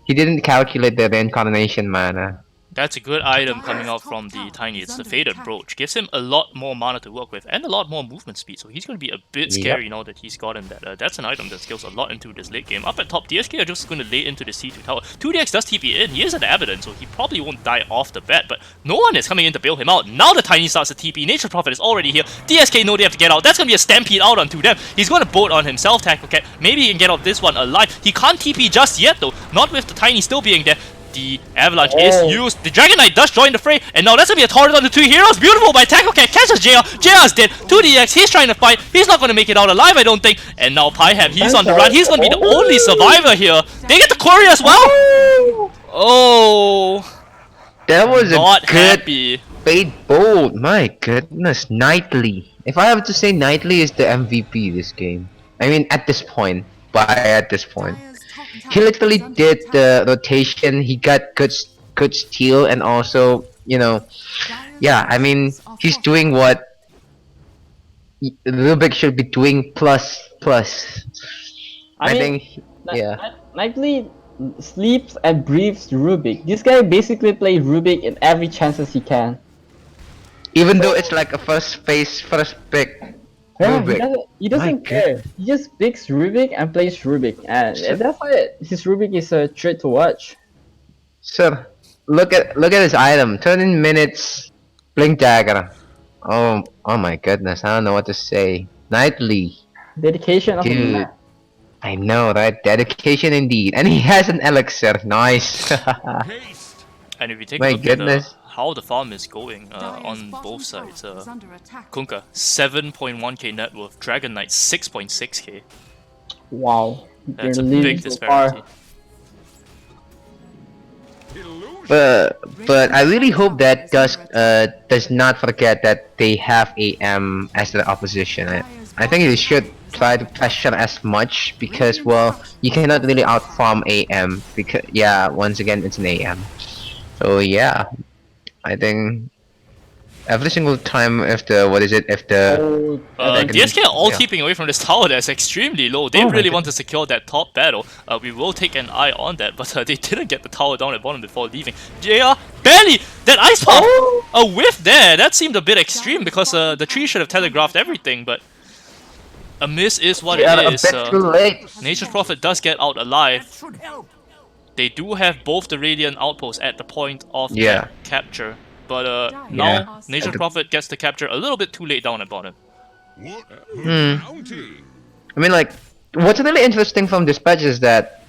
He didn't calculate the reincarnation mana. That's a good item coming out from the Tiny. It's the Faded Brooch. Gives him a lot more mana to work with and a lot more movement speed. So he's going to be a bit scary now that he's gotten that. That's an item that scales a lot into this late game. Up at top, DsK are just going to lay into the C2 tower. 2DX does TP in. He is an Abaddon, so he probably won't die off the bat. But no one is coming in to bail him out. Now the Tiny starts to TP. Nature's Prophet is already here. DsK know they have to get out. That's going to be a stampede out onto them. He's going to boat on himself, Tackle Cat. Maybe he can get out this one alive. He can't TP just yet, though. Not with the Tiny still being there. The Avalanche is used. The Dragon Knight does join the fray, and now that's gonna be a torrent on the two heroes. Beautiful by Tackle Cat. Catches JR. JR is dead. 2DX, he's trying to fight. He's not gonna make it out alive, I don't think. And now Pyhep, he's on the run. He's gonna be the only survivor here. They get the quarry as well. Oh, That was not a good happy. bait bolt. My goodness, Knightly. If I have to say, Knightly is the MVP this game. I mean, at this point. At this point. He literally did the rotation. He got good steal, and also, you know, yeah. I mean, he's doing what Rubik should be doing plus. I mean, think, yeah. Nightly sleeps and breathes Rubik. This guy basically plays Rubik in every chances he can. Even though it's like a first pick. Yeah, Rubik. he doesn't care. He just picks Rubik and plays Rubik, and that's why his Rubik is a treat to watch. Sir, look at his item. 13 minutes, blink dagger. Oh my goodness, I don't know what to say. Knightly, Dedication of the dude. man. I know, right? Dedication indeed. And he has an elixir. Nice. And if you take My a look goodness. at how the farm is going on both sides, Kunkka 7.1k net worth, Dragon Knight 6.6k. Wow, That's a You're big leading so far. disparity. But I really hope that DsK does not forget that they have AM as the opposition. I think they should try to pressure as much, because, well, you cannot really outfarm AM, because, yeah, once again it's an AM. So yeah, I think every single time if the DsK are all yeah. keeping away from this tower that's extremely low. They Oh my really want to secure that top battle. We will take an eye on that, but they didn't get the tower down at bottom before leaving. JR, barely! That ice pump! A whiff there! That seemed a bit extreme, because the tree should have telegraphed everything, but a miss is what Yeah, it a is. bit too late. Nature's Prophet does get out alive. They do have both the Radiant Outposts at the point of that capture. But now, Nature's Prophet gets the capture a little bit too late down at bottom. I mean, like, what's really interesting from this patch is that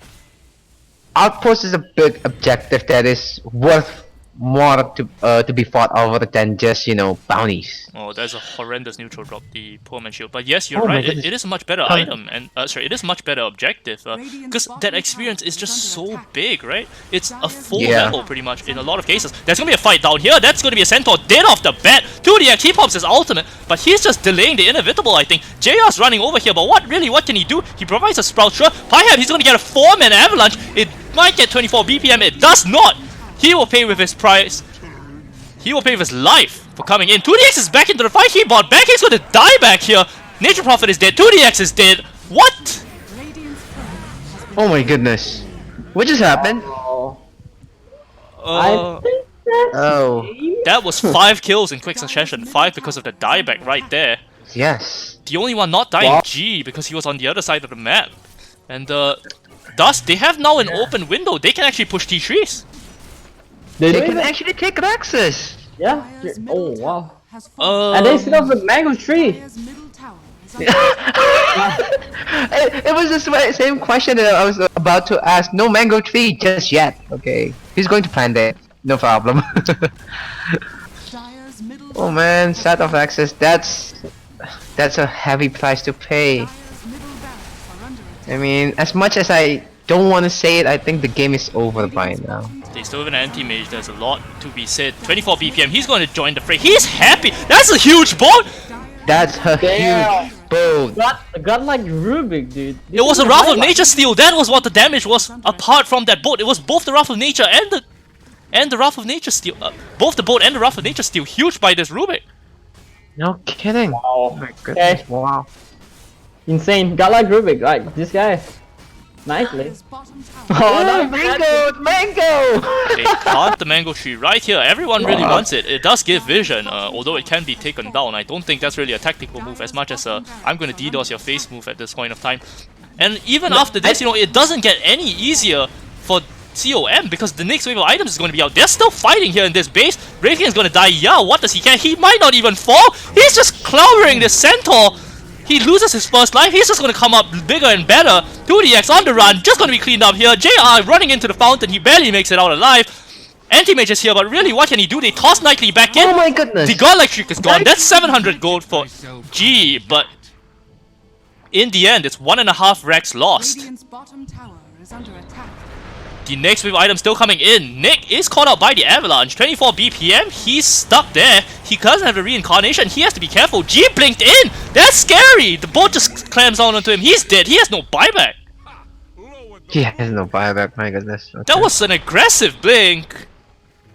Outpost is a big objective that is worth more to be fought over than just, you know, bounties. Oh, there's a horrendous neutral drop, the Poor Man Shield. But yes, you're Oh my right, goodness. it is a much better item, and sorry, it is a much better objective, because that experience is just so big, right? It's a full level, pretty much, in a lot of cases. There's gonna be a fight down here, that's gonna be a Centaur dead off the bat. 2DX, he pops his ultimate, but he's just delaying the inevitable, I think. JR's running over here, but what can he do? He provides a Sprout, sure. Pyhep, he's gonna get a 4-man avalanche. It might get 24 BPM, it does not! He will pay with his price. He will pay with his life for coming in. 2DX is back into the fight. He bought back. He's going to die back here. Nature Prophet is dead. 2DX is dead. What? Oh my goodness. What just happened? I think that's Oh. That was 5 kills in quick succession. 5 because of the dieback right there. Yes. The only one not dying, G, because he was on the other side of the map. And thus, they have now an open window. They can actually push T3s. They can actually take Rexus. Yeah. Oh wow. And they still have a mango tree. It was the same question that I was about to ask. No mango tree just yet. Okay, he's going to plant it. No problem. Oh man, set of access. That's a heavy price to pay. I mean, as much as I don't want to say it, I think the game is over by now. They still have an anti-mage, there's a lot to be said. 24 BPM, he's going to join the fray. He's happy! That's a huge boat! That's a huge boat. Got like Rubik, dude. It was a Wrath of Nature steal, that was what the damage was apart from that boat. It was both the Wrath of Nature and the Wrath of Nature steal. Both the boat and the Wrath of Nature steal huge by this Rubik. No kidding. Wow. Oh my goodness, Okay. wow. Insane. Got like Rubik, like this guy. Nicely. Oh, no, Mango! They plant the mango tree right here. Everyone really wants it. It does give vision, although it can be taken down. I don't think that's really a tactical move as much as I'm going to DDoS your face move at this point of time. And even after this, you know, it doesn't get any easier for CoM because the next wave of items is going to be out. They're still fighting here in this base. Raven is going to die. Yeah, what does he care? He might not even fall. He's just clobbering this centaur. He loses his first life. He's just going to come up bigger and better. 2DX on the run. Just going to be cleaned up here. JR running into the fountain. He barely makes it out alive. Anti-mage is here, but really, what can he do? They toss Nightly back in. Oh my goodness. The Godlike Shriek is gone. That's 700 gold for G, but in the end, it's 1.5 Rex lost. The next wave item still coming in. Nick is caught out by the avalanche. 24 BPM. He's stuck there. He doesn't have a reincarnation. He has to be careful. G blinked in. That's scary. The boat just clams down onto him. He's dead. He has no buyback. He has no buyback, my goodness. Okay. That was an aggressive blink.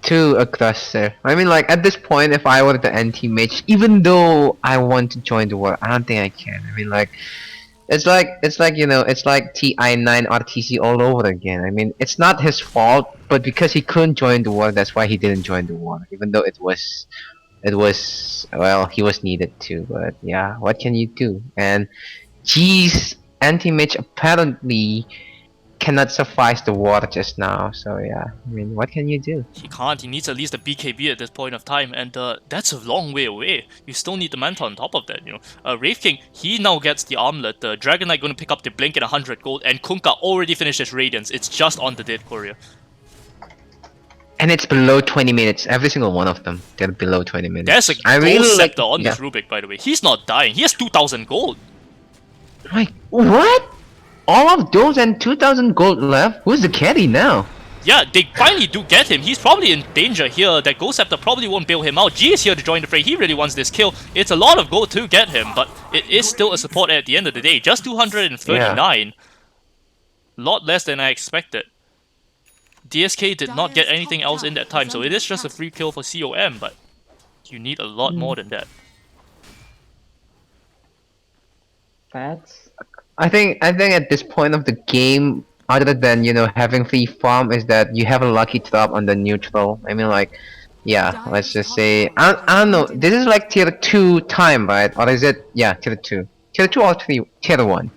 Too aggressive. I mean, like, at this point, if I were the anti-mage, even though I want to join the war, I don't think I can. I mean, like, it's like you know, it's like TI9 RTC all over again. I mean, it's not his fault, but because he couldn't join the war, that's why he didn't join the war. Even though it was, well, he was needed to. But yeah, what can you do? And G's anti-mage apparently cannot suffice the war just now, so yeah, I mean, what can you do? He can't. He needs at least a BKB at this point of time, and that's a long way away. You still need the Manta on top of that, you know. Wraith King, he now gets the armlet. The Dragon Knight going to pick up the Blink at 100 gold, and Kunkka already finished his Radiance. It's just on the Dead Courier. And it's below 20 minutes. Every single one of them, they're below 20 minutes. There's a I gold really scepter on yeah. this Rubik, by the way. He's not dying. He has 2,000 gold. Like, what? All of those and 2,000 gold left? Who's the carry now? Yeah, they finally do get him. He's probably in danger here. That Ghost Scepter probably won't bail him out. G is here to join the fray. He really wants this kill. It's a lot of gold to get him, but it is still a support at the end of the day. Just 239. Lot less than I expected. DsK did not get anything else in that time, so it is just a free kill for CoM, but you need a lot more than that. Fats. I think at this point of the game, other than, you know, having free farm, is that you have a lucky drop on the neutral. I mean, like, yeah, let's just say, I don't know, this is like tier 2 time, right? Or is it, yeah, tier 2. Tier 2 or tier 1?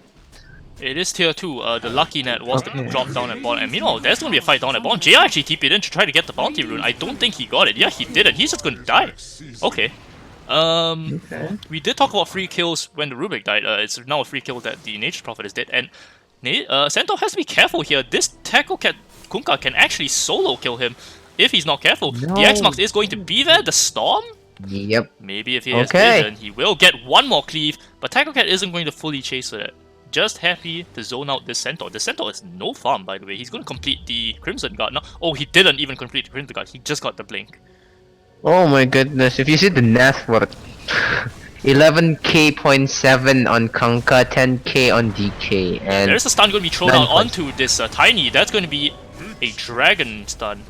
It is tier 2, the lucky net was the drop down at bottom. And meanwhile, there's gonna be a fight down at bottom. JR actually TP'd in to try to get the bounty rune. I don't think he got it. Yeah, he didn't. He's just gonna die. Okay. We did talk about free kills when the Rubik died. It's now a free kill that the Nature's Prophet is dead. And Centaur has to be careful here. This Tackle Cat Kunkka can actually solo kill him if he's not careful. No. The X-Mark is going to be there. The Storm? Yep. Maybe if he has vision, he will get one more cleave. But Tackle Cat isn't going to fully chase for that. Just happy to zone out this Centaur. The Centaur is no farm, by the way. He's going to complete the Crimson Guard. No, oh, he didn't even complete the Crimson Guard. He just got the Blink. Oh my goodness, if you see the net worth, 11k.7 on Kunkka, 10k on DK, and there's a stun going to be thrown out onto this Tiny. That's going to be a Dragon stun.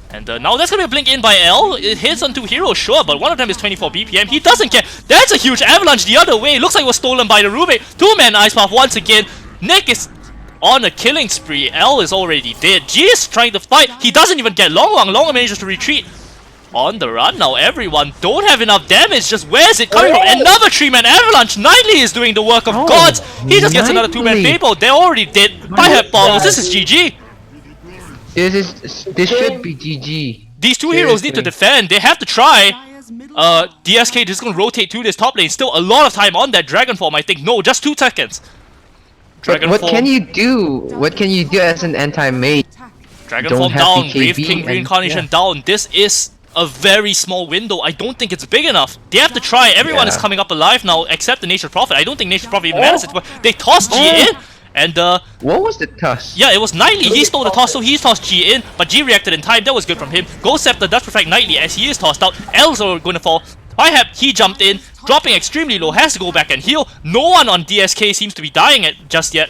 And now that's going to be a blink in by L. It hits on two heroes, sure, but one of them is 24 BPM. He doesn't care. That's a huge avalanche the other way. Looks like it was stolen by the Rubik. Two-man Ice Path once again. Nick is on a killing spree. L is already dead. G is trying to fight. He doesn't even get Long. Long manages to retreat. On the run now, everyone don't have enough damage. Just where's it coming from? Another 3-man avalanche. Nightly is doing the work of gods. He just gets another 2-man Fable. They're already dead. By head follows. This is GG. This should be GG. These two heroes need to defend. They have to try. DsK just gonna rotate to this top lane. Still a lot of time on that Dragon Form, I think. No, just 2 seconds. But what can you do? What can you do as an anti-mage? Dragon Don't Form have down, BKB Brave King and- Reincarnation down. This is a very small window. I don't think it's big enough. They have to try. Everyone is Yeah. coming up alive now, except the Nature's Prophet. I don't think Nature's Prophet even manages it. They tossed G in, and What was the toss? yeah, it was Knightley. He stole the toss, so he tossed G in, but G reacted in time. That was good from him. Ghost Scepter does perfect Knightley as he is tossed out. L's are going to fall. Pyhap, he jumped in, dropping extremely low, has to go back and heal. No one on DsK seems to be dying just yet.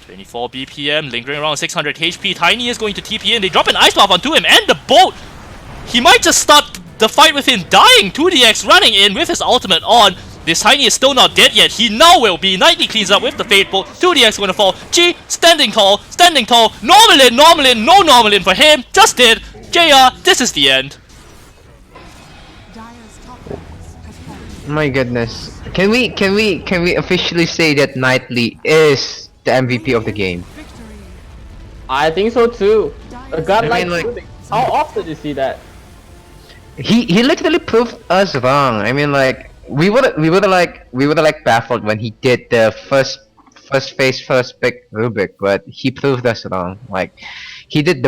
24 BPM, lingering around 600 HP. Tiny is going to TP in. They drop an Ice Buff onto him and the boat. He might just start the fight with him dying. 2DX running in with his ultimate on. This Tiny is still not dead yet. He now will be. Knightley cleans up with the Fate Bolt. 2DX going to fall. G, standing tall, standing tall. Normalin, Normalin, no Normalin for him. Just did. JR, this is the end. My goodness. Can we officially say that Knightley is the MVP of the game? I think so too. A god I like mean, like- Rubik. How often do you see that? He literally proved us wrong. I mean, like we would like baffled when he did the first pick Rubik, but he proved us wrong. Like he did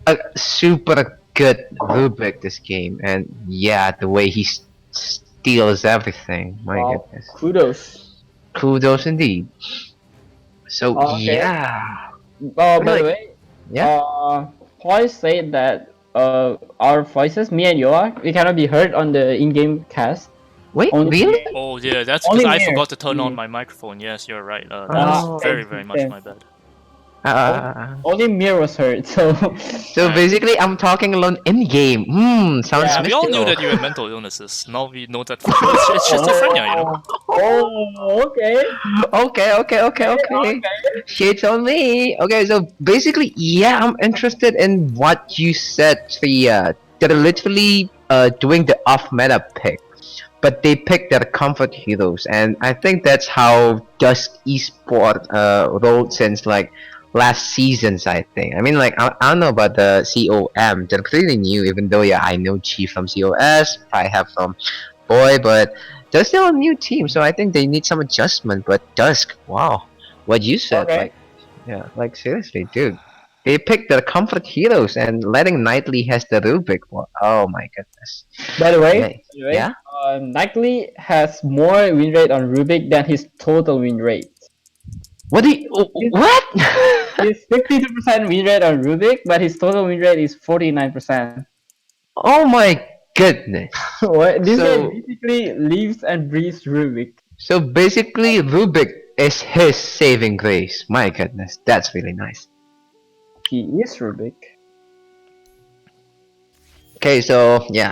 a super good Rubik this game, and yeah, the way he steals everything. My Wow, goodness, kudos. indeed. So Okay. yeah, By the Like- way, yeah. Poi said that our voices, me and Yoa, we cannot be heard on the in-game cast. Wait, only- really? Oh yeah, that's Only because I here. forgot to turn on Mm. my microphone. Yes, you're right. Ah, That's very, very much okay. my bad. Only Mir was heard, so So basically, I'm talking alone in game. Sounds Yeah, we all knew mystical. that you had mental illnesses. Now we know that for sure. It's schizophrenia, you know. Oh, okay. Okay. Shades on me. Okay, so basically, yeah, I'm interested in what you said, Tria. They're literally doing the off-meta pick, but they pick their comfort heroes, and I think that's how DsK Esport rolled since like last seasons. I think. I mean, like I don't know about the COM. They're pretty new, even though yeah, I know Chi from COS, I have from Boy, but they're still a new team, so I think they need some adjustment. But DsK, wow, what you said, Okay. like, yeah, like seriously, dude. They picked their comfort heroes and letting Knightley has the Rubik. Oh my goodness. By the way, Yeah. Knightley has more win rate on Rubik than his total win rate. What do you? What? He's 52% win rate on Rubik, but his total win rate is 49%. Oh my goodness. This So- guy basically lives and breathes Rubik. So basically, Rubik is his saving grace. My goodness, that's really nice. He is Rubik. Okay, so yeah,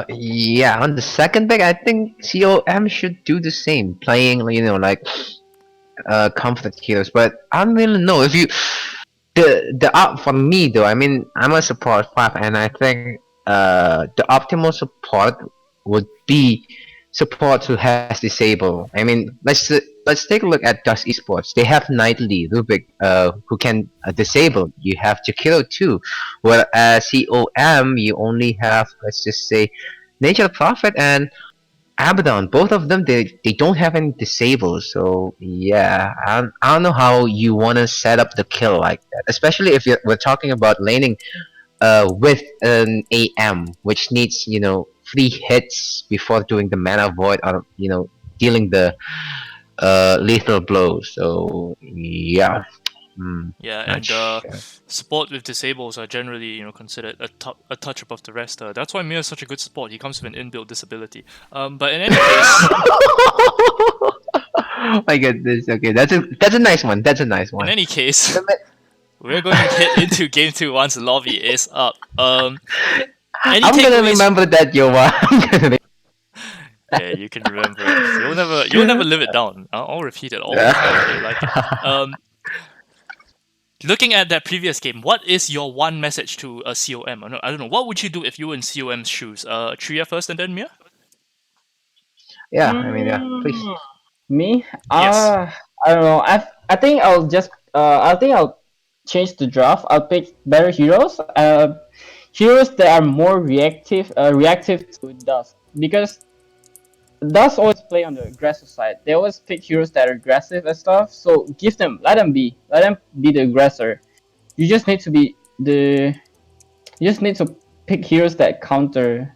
yeah, on the second pick, I think COM should do the same, playing, you know, like, comfort heroes. But I don't really know if you, the for me though. I mean, I'm a support 5, and I think the optimal support would be support who has disable. I mean, let's take a look at DsK Esports. They have Knightley, Rubik, who can disable. You have Jakiro too. Whereas COM, you only have, let's just say, Nature Prophet and Abaddon. Both of them, they don't have any disable. So yeah, I don't know how you want to set up the kill like that. Especially if we're talking about laning with an AM, which needs, you know, 3 hits before doing the mana void, or, you know, dealing the lethal blow. So yeah. Yeah, Not and sure. support with disables are generally, you know, considered a touch above the rest. That's why Mir is such a good support. He comes with an inbuilt disability. But in any case, My goodness. Okay, that's a nice one. That's a nice in one. any case, we're going to get into game 2 once the lobby is up. Any I'm gonna takeaways? remember that, Yowa. I'm gonna Yeah, you can remember it. You'll never live it down. I'll repeat it all the time. Like it. Looking at that previous game, what is your one message to a COM? I don't know. What would you do if you were in COM's shoes? Tria first and then Mia? Yeah, I mean, yeah, please. Me? Yes. I don't know. I think I'll change the draft. I'll pick better heroes. heroes that are more reactive to dust, because dust always play on the aggressive side. They always pick heroes that are aggressive and stuff. So let them be the aggressor. You just need to be the you just need to pick heroes that counter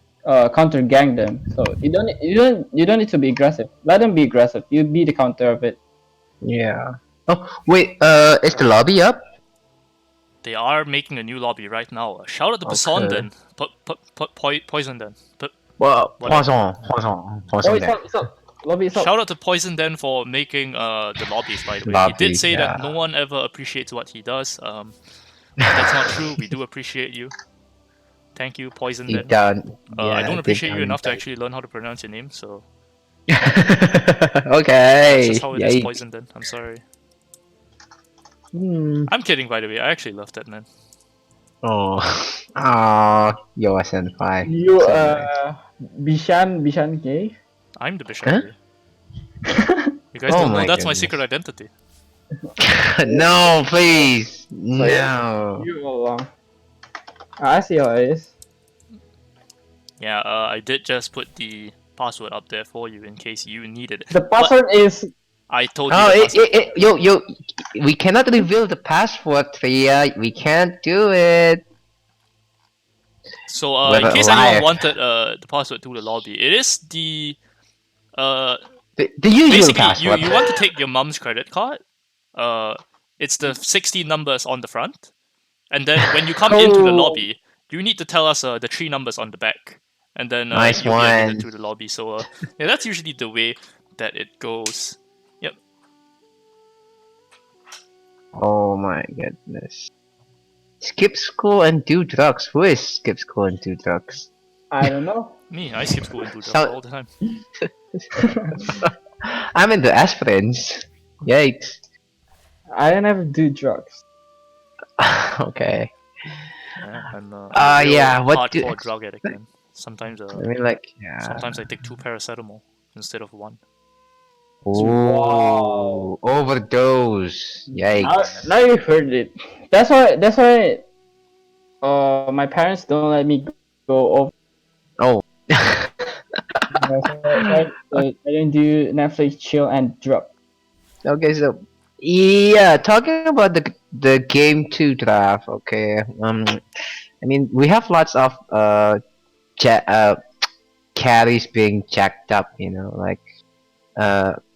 gang them. So you don't need to be aggressive. Let them be aggressive. You be the counter of it. Yeah. Oh wait, is the lobby up? They are making a new lobby right now. Shout out to Poison then. Poison then. Well, Whatever. Poison there. It's up. Lobby is up. Shout out to Poison Den for making the lobbies, by the way. He did Lobbies, say that yeah. no one ever appreciates what he does. That's not true. We do appreciate you. Thank you, Poison Den. Deep down. I Yeah, don't deep appreciate you down enough to inside. actually learn how to pronounce your name, so Okay. that's just how it is, Yikes. Poison Den. I'm sorry. Hmm. I'm kidding, by the way. I actually love that man. Oh. Oh, yo, SN5. You So nice. Bishan gay? I'm the bishop. Huh? You guys Oh don't know my that's my goodness. secret identity. No, please. So yeah, No. you all along. I see how it is. Yeah, I did just put the password up there for you in case you needed it. The password is I told you Oh, the password. yo, we cannot reveal the password, Tria. We can't do it. So, We're in case anyone live. wanted the password to the lobby, it is the The usual basically password. you want to take your mom's credit card. It's the 16 numbers on the front, and then when you come into the lobby, you need to tell us the 3 numbers on the back, and then Nice you'll be admitted one. to the lobby. So yeah, that's usually the way that it goes. Yep. Oh my goodness. Skip school and do drugs. Who is skip school and do drugs? I don't know. Me, I skip school and do drugs So- all the time. I'm in the aspirants. Yikes. I never do drugs. Okay. Yeah, I'm a real yeah, what do- hardcore drug addict, man. Sometimes I mean, like, yeah. sometimes I take 2 paracetamol instead of 1. Ooh, overdose. Yikes. Now you heard it. That's why my parents don't let me go over. Oh. I don't do Netflix, chill, and drug. Okay, so yeah, talking about the game 2 draft. Okay, I mean we have lots of carries being jacked up. You know, like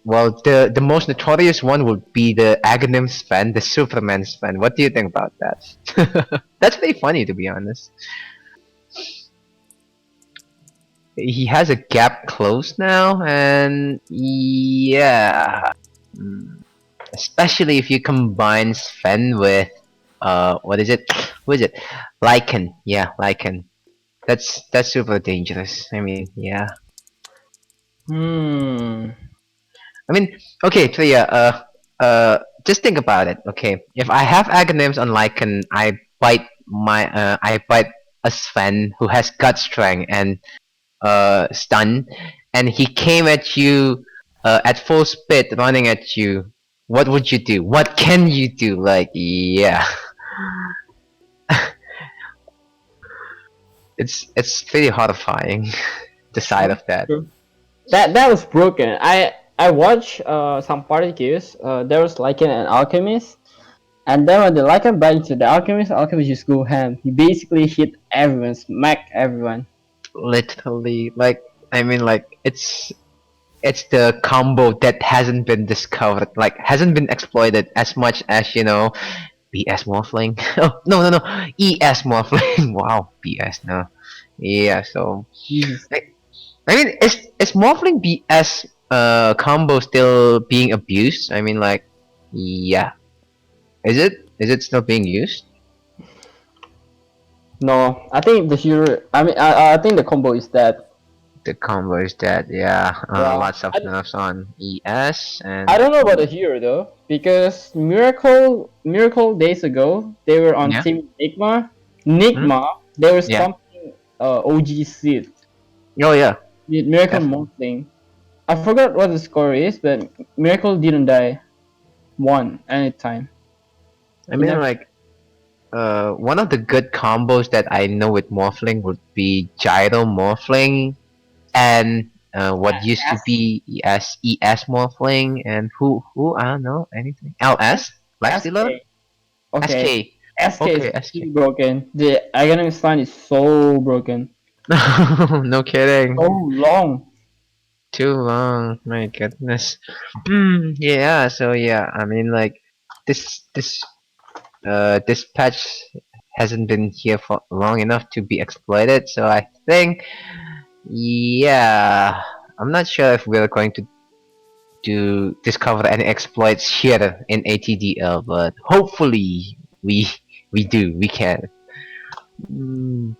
well the most notorious one would be the Aghanim Sven, the Superman Sven. What do you think about that? That's pretty funny, to be honest. He has a gap closed now, and yeah. Especially if you combine Sven with what is it? Who is it? Lycan. Yeah, Lycan. That's super dangerous. I mean, yeah. I mean, okay, so yeah, just think about it. Okay, if I have Aghanims on Lycan, I bite a Sven who has gut strength and stun, and he came at you at full speed, running at you. What would you do? What can you do? Like, yeah, it's pretty horrifying. The side of that. That was broken. I watched some party queues. There was Lycan and Alchemist, and then when the Lycan back into the Alchemist just go ham. He basically hit everyone, smack everyone. Literally, like, I mean, like, it's the combo that hasn't been discovered, like hasn't been exploited as much as, you know, BS Morphling. Oh no, ES Morphling. Wow, BS no. Yeah, so Jesus. I mean, is Morphling BS combo still being abused? I mean, like, yeah, is it still being used? No, I think the hero. I think the combo is dead. The combo is dead. Yeah, Yeah, lots of nerfs on ES and. I don't know about the hero though, because Miracle days ago they were on Yeah. Team Nigma. They were Yeah. stomping OG Seed. Oh yeah. Miracle Definitely. Morphling. I forgot what the score is, but Miracle didn't die. Won anytime. I mean, like, one of the good combos that I know with Morphling would be Gyro Morphling and what used to be ES Morphling and who I don't know anything LS Lifestealer SK. Okay. SK. SK Okay, is SK. really broken. The Aghanim line is so broken. No kidding. So long. Too long. My goodness. Yeah. So yeah. I mean, like this patch hasn't been here for long enough to be exploited. So I think, yeah, I'm not sure if we're going to discover any exploits here in ATDL, but hopefully we do. We can.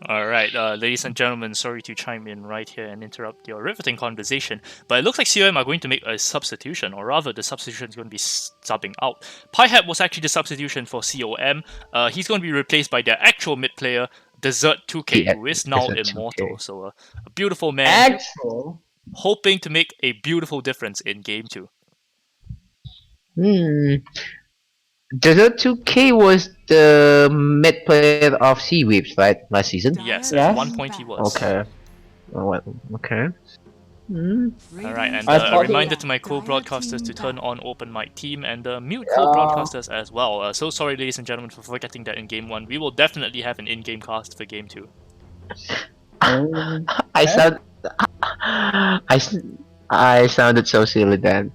Alright, ladies and gentlemen, sorry to chime in right here and interrupt your riveting conversation, but it looks like COM are going to make a substitution, or rather the substitution is going to be subbing out. Pihat was actually the substitution for COM. He's going to be replaced by their actual mid player, Desert2K, Yeah, who is now Desert2K. immortal. So a beautiful man, Actual. hoping to make a beautiful difference in Game 2. Desert 2K was the mid player of Sea Weeps, right? Last season? Yes, Yes. at one point he was. Okay. Okay. Alright, and I a thought he- reminder to my co-broadcasters to turn on open mic team and mute co-broadcasters as well. So sorry, ladies and gentlemen, for forgetting that in Game 1. We will definitely have an in-game cast for Game 2. Oh. I sound. I sounded so silly then.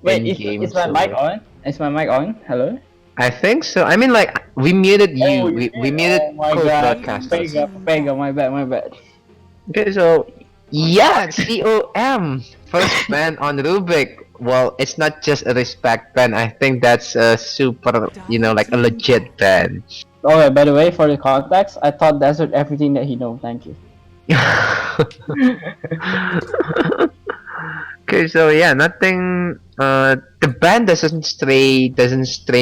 Wait, In-game is my mic solo. on? Is my mic on? Hello? I think so. I mean, like we muted you. Oh, we did? muted Oh my god. co-broadcasters. Pega, my bad. Okay, so yeah, COM first ban on Rubik. Well, it's not just a respect ban. I think that's a super, like a legit ban. Oh, yeah, by the way, for the context, I taught Desert everything that he knows. Thank you. Okay, so yeah, nothing. The ban doesn't stray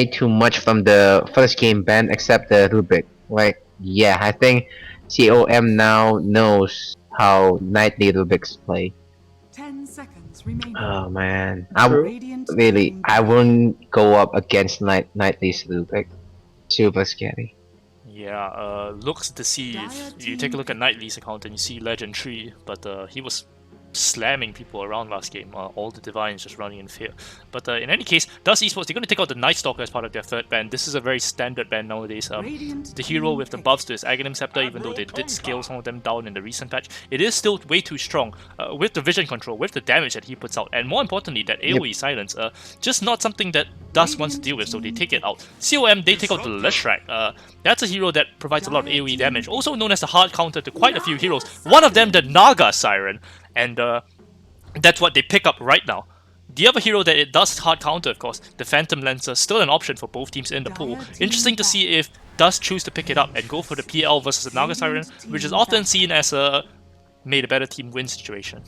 too much from the first game ban, except the Rubik. Like, yeah, I think COM now knows how nightly Rubiks play. 10 seconds remaining. Oh man, Radiant really, team I wouldn't go up against nightly's Rubik. Super scary. Yeah, looks deceive. You take a look at Knightly's account and you see Legend 3, but he was slamming people around last game, all the Divines just running in fear. But in any case, DsK Esports, they're going to take out the Night Stalker as part of their third ban. This is a very standard ban nowadays. The hero with the buffs to his Aghanim Scepter, even though they did scale some of them down in the recent patch, it is still way too strong with the vision control, with the damage that he puts out, and more importantly, that AoE silence. Just not something that DsK wants to deal with, so they take it out. COM, they take out the Leshrac. That's a hero that provides a lot of AoE damage, also known as the hard counter to quite a few heroes. One of them, the Naga Siren. And that's what they pick up right now. The other hero that it does hard counter, of course, the Phantom Lancer, still an option for both teams in the pool. Interesting to see if DsK choose to pick it up and go for the PL versus the Naga Siren, which is often seen as a made a better team win situation.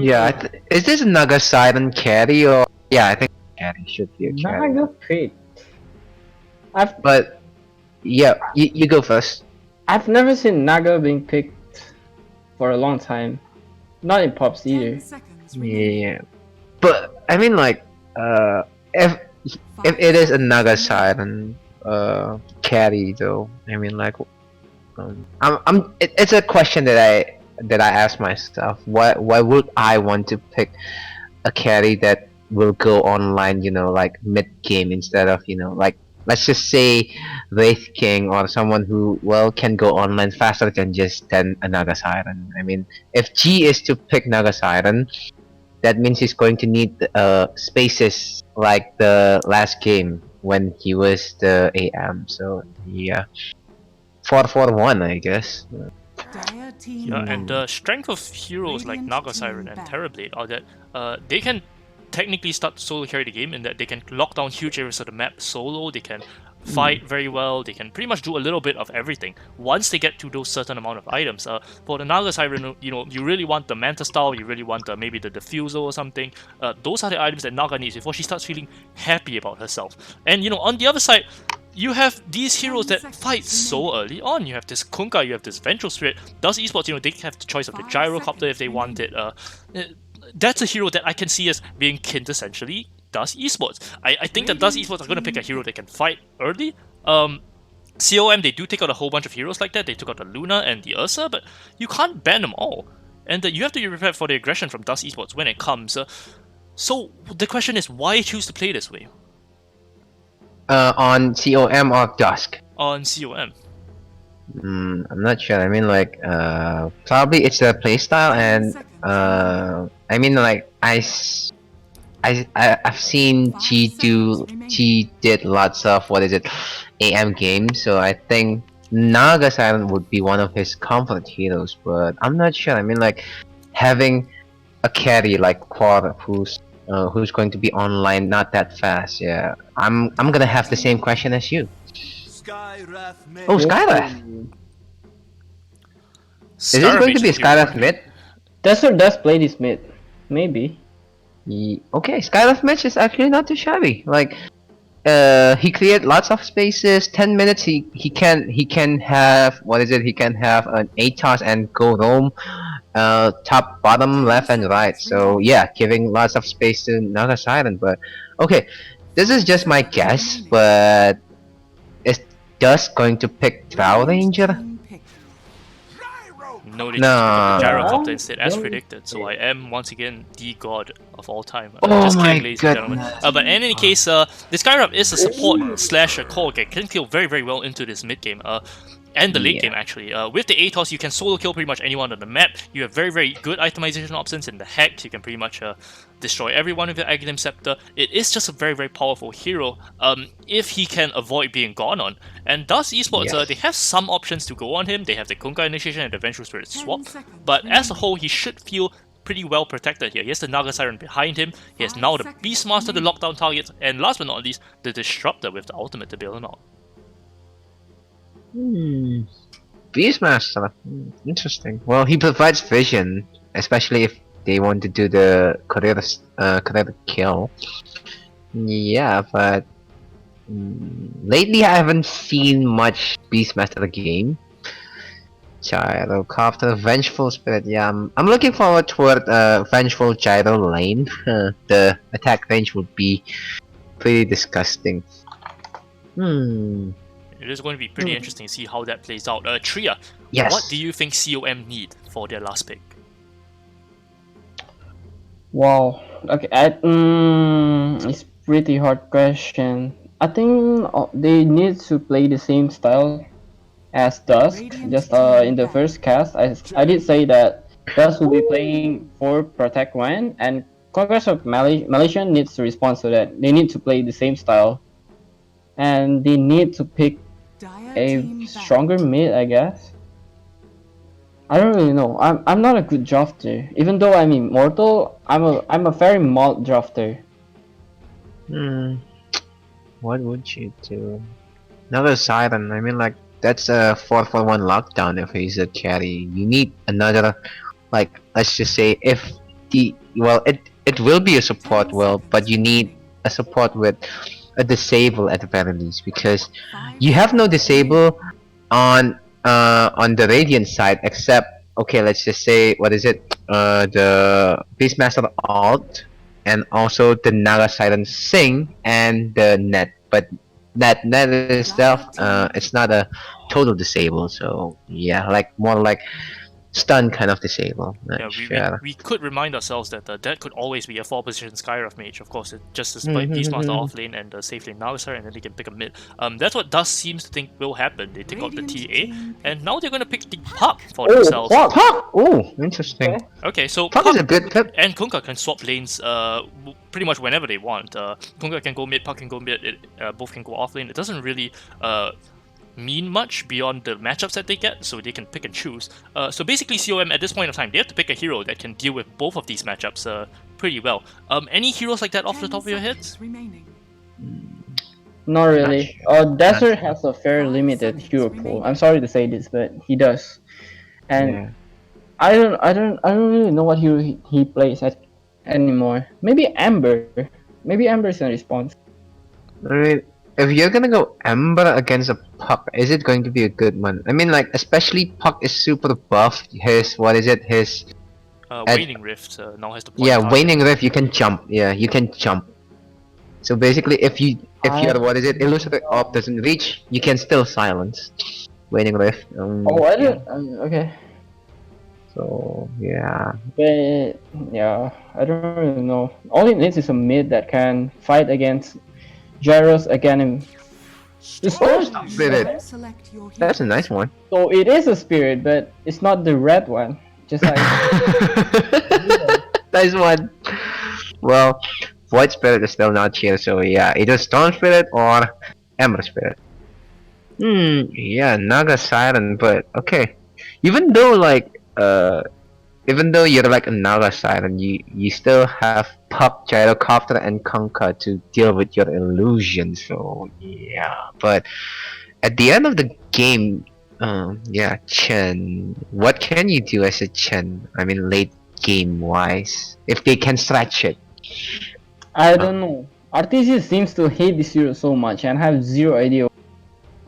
Yeah, is this a Naga Siren carry or? Yeah, I think carry should be a carry. Naga pick. But yeah, you go first. I've never seen Naga being picked for a long time. Not in Pops 10 either. seconds remaining. Yeah, but I mean, like, if it is a Naga Siren carry though, I mean, like, it's a question that I ask myself. Why would I want to pick a carry that will go online, like mid game instead of, like, let's just say Wraith King or someone who can go online faster than a Naga Siren. I mean, if G is to pick Naga Siren, that means he's going to need spaces like the last game when he was the AM. So yeah, 4-4-1, I guess. Dire team Yeah, and ban. the strength of heroes like Naga Siren and Terrorblade are that they can technically start to solo carry the game in that they can lock down huge areas of the map solo, they can fight very well, they can pretty much do a little bit of everything once they get to those certain amount of items. For the Naga Siren, you really want the Manta style, you really want maybe the Diffusal or something. Those are the items that Naga needs before she starts feeling happy about herself. And on the other side, you have these heroes that fight so early on. You have this Kunkka, you have this Vengeful Spirit. DsK Esports, they have the choice of the Gyrocopter if they want it. That's a hero that I can see as being quintessentially DsK Esports. I think that DsK Esports are going to pick a hero they can fight early. COM, they do take out a whole bunch of heroes like that. They took out the Luna and the Ursa, but you can't ban them all. And you have to be prepared for the aggression from DsK Esports when it comes. So the question is, why choose to play this way? On COM or Dusk? On COM. I'm not sure. I mean, like, probably it's a playstyle, and I mean, like, I've seen G did lots of AM games, so I think Naga Siren would be one of his comfort heroes, but I'm not sure. I mean, like, having a carry like Quad who's going to be online not that fast. Yeah, I'm gonna have the same question as you. Oh, Skywrath. Is it going to be Skywrath mid? Desert does play this mid. Maybe. Okay, Skywrath mid is actually not too shabby. Like, he create lots of spaces. 10 minutes. He can have he can have an ATOS and go roam, top, bottom, left, and right. So yeah, giving lots of space to Naga Siren. But okay, this is just my guess. But is Dusk going to pick Drow Ranger? No, they No. chose the Gyrocopter instead, as predicted. So I am once again the god of all time. Oh Just my kidding, ladies and gentlemen. goodness. But in any case, the Skywrath is a support slash a core gang. Can kill very, very well into this mid game. And the late Yeah. game actually. With the ATOS, you can solo kill pretty much anyone on the map. You have very, very good itemization options in the Hex. You can pretty much destroy everyone with your Aghanim Scepter. It is just a very, very powerful hero if he can avoid being gone on. And DsK Esports, Yes. they have some options to go on him. They have the Kunkka Initiation and the Vengeful Spirit Swap. But as a whole, he should feel pretty well protected here. He has the Naga Siren behind him. He has now the Beastmaster to lock down targets. And last but not least, the Disruptor with the ultimate to bail him out. Beastmaster. Interesting. Well, he provides vision, especially if they want to do the career kill. Yeah, but lately I haven't seen much Beastmaster game. Gyrocopter, Vengeful Spirit. Yeah, I'm looking forward toward Vengeful Gyro lane. The attack range would be pretty disgusting. It is going to be pretty interesting to see how that plays out. Tria, Yes. what do you think COM need for their last pick? Wow. Okay. It's pretty hard question. I think they need to play the same style as Dusk. Just in the first cast, I did say that Dusk will be playing for Protect One, and Congress of Malaysia needs to respond to that. They need to play the same style, and they need to pick a stronger mid, I guess. I don't really know. I'm not a good drafter. Even though I'm immortal, I'm a very mild drafter. What would you do? Another Siren. I mean, like, that's a 4-for-1 lockdown if he's a carry. You need another, like, let's just say, if the it will be a support but you need a support with a disable at the very least, because you have no disable on the Radiant side except, okay, let's just say, the Beastmaster alt, and also the Naga Siren Sing and the net. But that net itself, it's not a total disable, so yeah, like more like stun kind of disable. Not sure. We could remind ourselves that that could always be a 4-position Skywrath mage. Of course, it just is Beastmaster off lane and safe lane Naga Siren, and then they can pick a mid. That's what Dusk seems to think will happen. They take out the TA, and now they're going to pick the Puck for themselves. Puck! Oh, interesting. Okay, so Puck is a good pick. and Kunkka can swap lanes pretty much whenever they want. Kunkka can go mid, Puck can go mid, both can go off lane. It doesn't really mean much beyond the matchups that they get, so they can pick and choose. So basically COM at this point of time, they have to pick a hero that can deal with both of these matchups pretty well. Any heroes like that off the top of your heads? Not really. Desert has a very limited hero pool. I'm sorry to say this, but he does. And Yeah. I don't really know what hero he plays anymore. Maybe Amber. Maybe Amber is in response. I mean, if you're gonna go Ember against a Puck, is it going to be a good one? I mean, like, especially Puck is super buff. His Waning Rift now has the point. Waning Rift, you can jump. Yeah, you can jump. So basically, if your what is it, illusory orb doesn't reach, you can still silence. Waning Rift. Oh, I Yeah. did. Okay. So yeah. But yeah, I don't really know. All it needs is a mid that can fight against Gyros again. The Storm Spirit. Now select your That's a heroes. nice one. So it is a spirit, but it's not the red one. Just like Nice one. Well, Void Spirit is still not here, so yeah, either Storm Spirit or Ember Spirit. Yeah, Naga Siren, but okay. Even though even though you're like a Naga Siren, you still have Puck, Gyrocopter, and Conker to deal with your illusion. So yeah, but at the end of the game, yeah, Chen. What can you do as a Chen? I mean, late game wise, if they can stretch it. I don't know. RTG seems to hate this hero so much and have zero idea.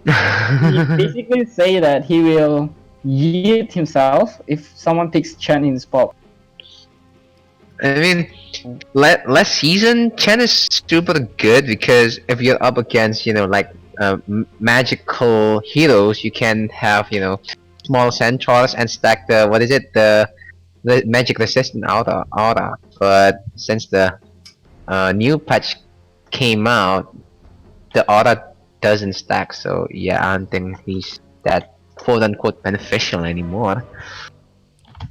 He basically say that he will yeet himself if someone picks Chen in his pop. I mean, last season, Chen is super good because if you're up against, like magical heroes, you can have, small centaurs and stack the magic resistant aura. But since the new patch came out, the aura doesn't stack. So yeah, I don't think he's that quote unquote beneficial anymore.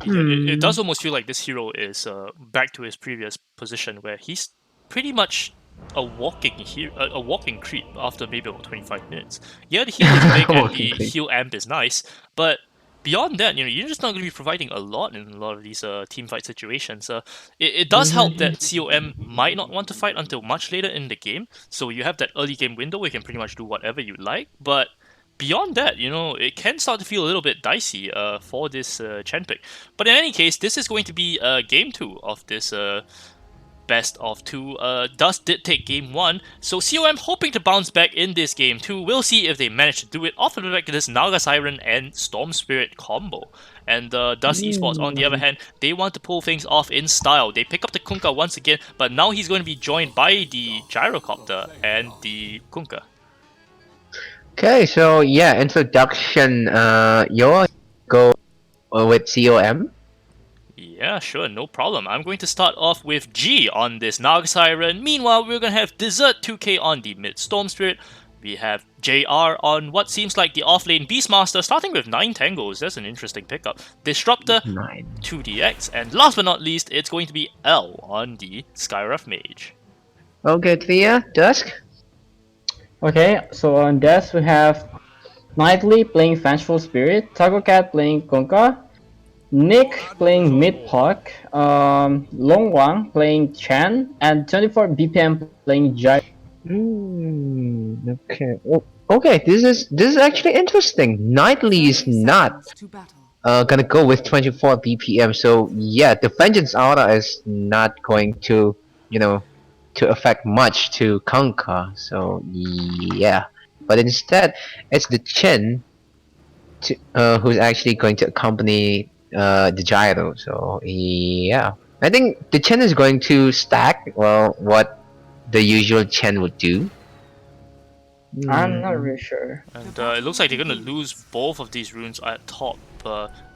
It does almost feel like this hero is back to his previous position, where he's pretty much a walking creep after maybe about 25 minutes. Yeah, the heal is big and Walking the creep. heal amp is nice, but beyond that, you're just not going to be providing a lot in a lot of these team fight situations. It does help that COM might not want to fight until much later in the game, so you have that early game window where you can pretty much do whatever you like, but beyond that, it can start to feel a little bit dicey for this Chen pick. But in any case, this is going to be game 2 of this best of 2. Dust did take game 1, so COM hoping to bounce back in this game 2. We'll see if they manage to do it off of the back of this Naga Siren and Storm Spirit combo. And Dust Esports, on the other hand, they want to pull things off in style. They pick up the Kunkka once again, but now he's going to be joined by the Gyrocopter and the Kunkka. Okay, so yeah, introduction. You go with COM. Yeah, sure, no problem. I'm going to start off with G on this Naga Siren. Meanwhile, we're going to have Desert 2K on the mid Storm Spirit. We have JR on what seems like the off-lane Beastmaster, starting with 9 tangos. That's an interesting pickup. Disruptor, 9. 2DX, and last but not least, it's going to be L on the Skyruff Mage. Okay, Thea, Dusk. Okay, so on Death we have Nightly playing Vengeful Spirit, Taco Cat playing Konka, Nick playing Mid Puck, Long Wang playing Chan, and 24 BPM playing Jai. Okay. Oh, okay, this is actually interesting. Nightly is 30 not seconds to battle. gonna go with 24 BPM. So yeah, the Vengeance Aura is not going to to affect much to Conquer. So yeah, but instead it's the Chen who's actually going to accompany the Gyro. So yeah, I think the Chen is going to stack what the usual Chen would do. I'm not really sure. And it looks like they're going to lose both of these runes at top.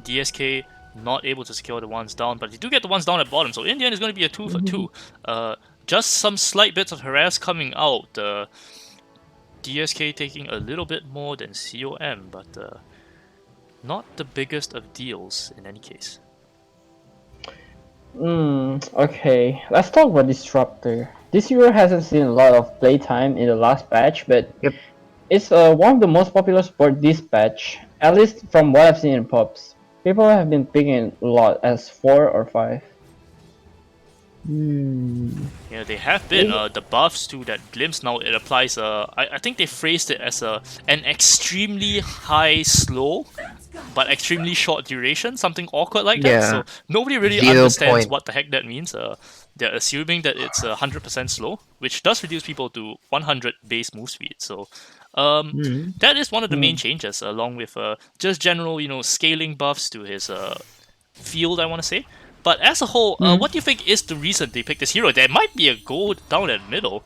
DsK not able to secure the ones down, but they do get the ones down at bottom. So in the end, it's going to be a 2 for 2. Just some slight bits of harass coming out. DsK taking a little bit more than COM, but not the biggest of deals in any case. Okay, let's talk about Disruptor. This hero hasn't seen a lot of playtime in the last patch, but Yep. it's one of the most popular support this patch, at least from what I've seen in pops. People have been picking it a lot as 4 or 5. Yeah, they have been. The buffs to that glimpse now, it applies, I think they phrased it as an extremely high slow, but extremely short duration, something awkward like that. Yeah. So nobody really 0 understands point. what the heck that means. They're assuming that it's 100% slow, which does reduce people to 100 base move speed. So that is one of the main changes, along with just general, scaling buffs to his field, I want to say. But as a whole, what do you think is the reason they picked this hero? There might be a goal down at middle.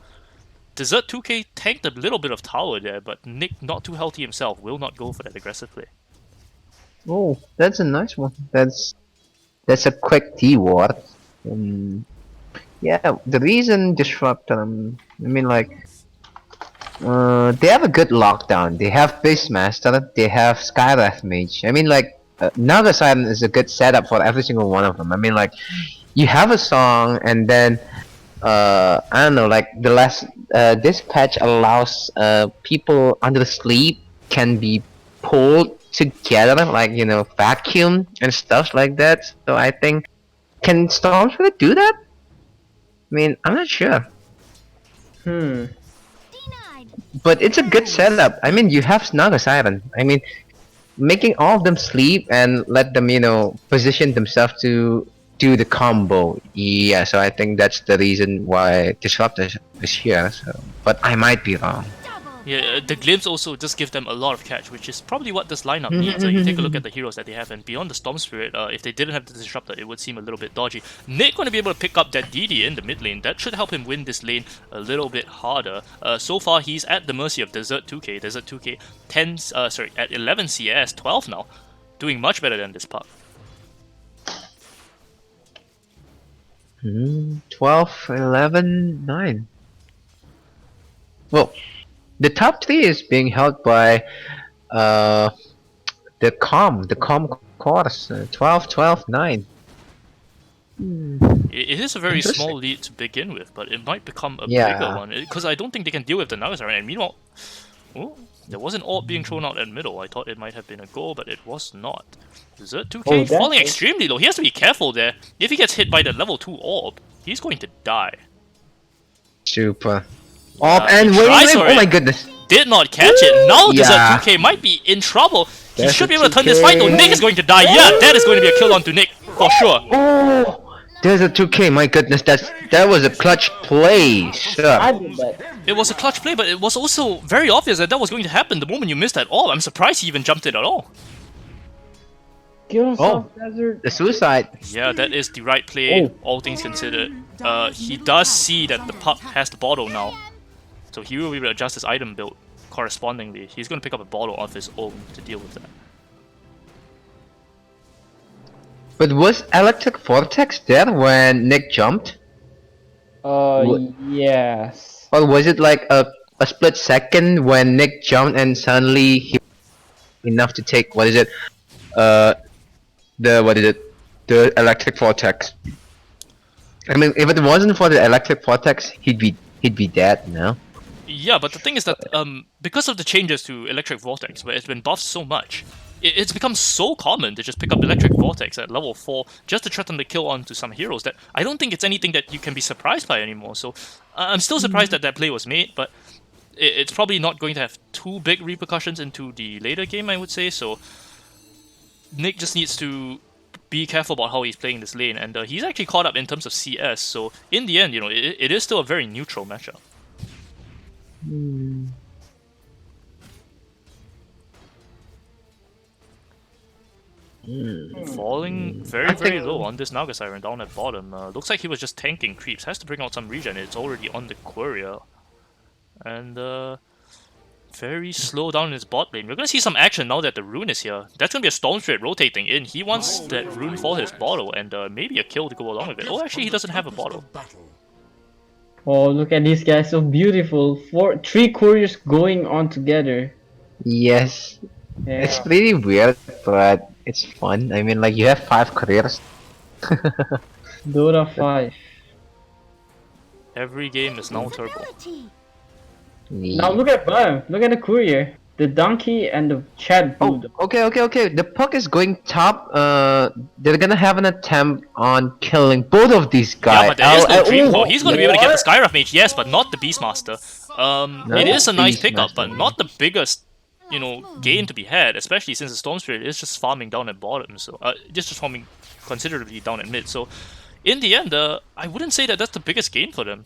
Desert 2K tanked a little bit of tower there, but Nick, not too healthy himself, will not go for that aggressive play. Oh, that's a nice one. That's a quick T ward. Yeah, the reason disrupt I mean like they have a good lockdown. They have Beastmaster, they have Skywrath Mage. I mean like Naga Siren is a good setup for every single one of them. I mean like you have a song and then I don't know, like the last this patch allows people under the sleep can be pulled together, like you know, vacuum and stuff like that. So I think, can Storms really do that? I mean, I'm not sure, but it's a good setup. I mean, you have Snaga Siren. I mean, making all of them sleep and let them, you know, position themselves to do the combo. Yeah, so I think that's the reason why Disrupt is here. So, but I might be wrong. Yeah, the glimpse also just give them a lot of catch, which is probably what this lineup needs. You take a look at the heroes that they have, and beyond the Storm Spirit, if they didn't have the Disruptor, it would seem a little bit dodgy. Nick going to be able to pick up that DD in the mid lane. That should help him win this lane a little bit harder. So far, he's at the mercy of Desert 2K. Desert 2K at 11 CS, 12 now, doing much better than this puck. 12, 11, 9. Well, the top 3 is being held by the CoM course, 12, 12, 9. It is a very small lead to begin with, but it might become a bigger one, because I don't think they can deal with the Nagas right. And meanwhile, there was an orb being thrown out in middle. I thought it might have been a goal, but it was not. Desert 2K falling extremely low. He has to be careful there. If he gets hit by the level 2 orb, he's going to die. Super. And wait, oh my goodness. Did not catch it. Now Desert 2K might be in trouble. He should be able to turn this fight though. Nick is going to die. Yeah, that is going to be a kill onto Nick for sure. Oh, Desert 2K, my goodness, that was a clutch play. Sure. It was a clutch play, but it was also very obvious that was going to happen the moment you missed that orb. I'm surprised he even jumped it at all. The suicide. Yeah, that is the right play, all things considered. He does see that the puck has the bottle now. So he will be able to adjust his item build correspondingly. He's going to pick up a bottle of his own to deal with that. But was Electric Vortex there when Nick jumped? Yes. Or was it like a split second when Nick jumped and suddenly he enough to take the Electric Vortex? I mean, if it wasn't for the Electric Vortex, he'd be dead now. Yeah, but the thing is that because of the changes to Electric Vortex, where it's been buffed so much, it's become so common to just pick up Electric Vortex at level 4 just to threaten the kill onto some heroes that I don't think it's anything that you can be surprised by anymore. So I'm still surprised that play was made, but it's probably not going to have too big repercussions into the later game, I would say. So Nick just needs to be careful about how he's playing this lane, and he's actually caught up in terms of CS. So in the end, you know, it is still a very neutral matchup. Falling very low on this Naga Siren down at bottom. Looks like he was just tanking creeps. Has to bring out some regen. It's already on the courier. And very slow down in his bot lane. We're gonna see some action now that the rune is here. That's gonna be a Storm Spirit rotating in. He wants that rune for his bottle and maybe a kill to go along with it. Oh, actually he doesn't have a bottle. Oh, look at these guys, so beautiful. 3 couriers going on together. Yes. Yeah. It's pretty weird, but it's fun. I mean, like, you have 5 careers. Dota 5. Every game is now turbo. Now look at Bam. Look at the courier. The donkey and the chat dude. Oh, okay. The puck is going top. They're gonna have an attempt on killing both of these guys. Yeah, but there is no Dream Core. He's gonna be able to get the Skywrath Mage, yes, but not the Beastmaster. It is a nice pickup, but not the biggest, you know, gain to be had, especially since the Storm Spirit is just farming down at bottom. So just farming considerably down at mid. So in the end, I wouldn't say that that's the biggest gain for them.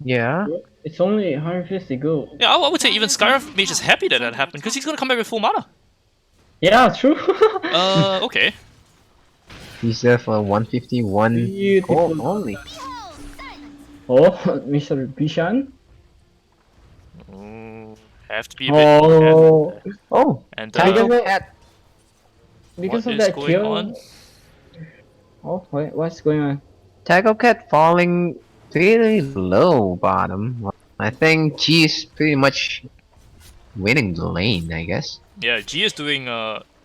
Yeah. It's only 150 gold. Yeah, I would say even Skywrath Mage is happy that happened because he's gonna come back with full mana. Yeah, true. Okay. He's there for 151 gold only. Oh, Mr. Bishan. Ooh, have to be a bit Oh, careful there. Oh, And Tiger Because Cat. because what of is that going kill. on? Oh, wait, what's going on? Tiger Cat falling really low bottom. I think G is pretty much winning the lane, I guess. Yeah, G is doing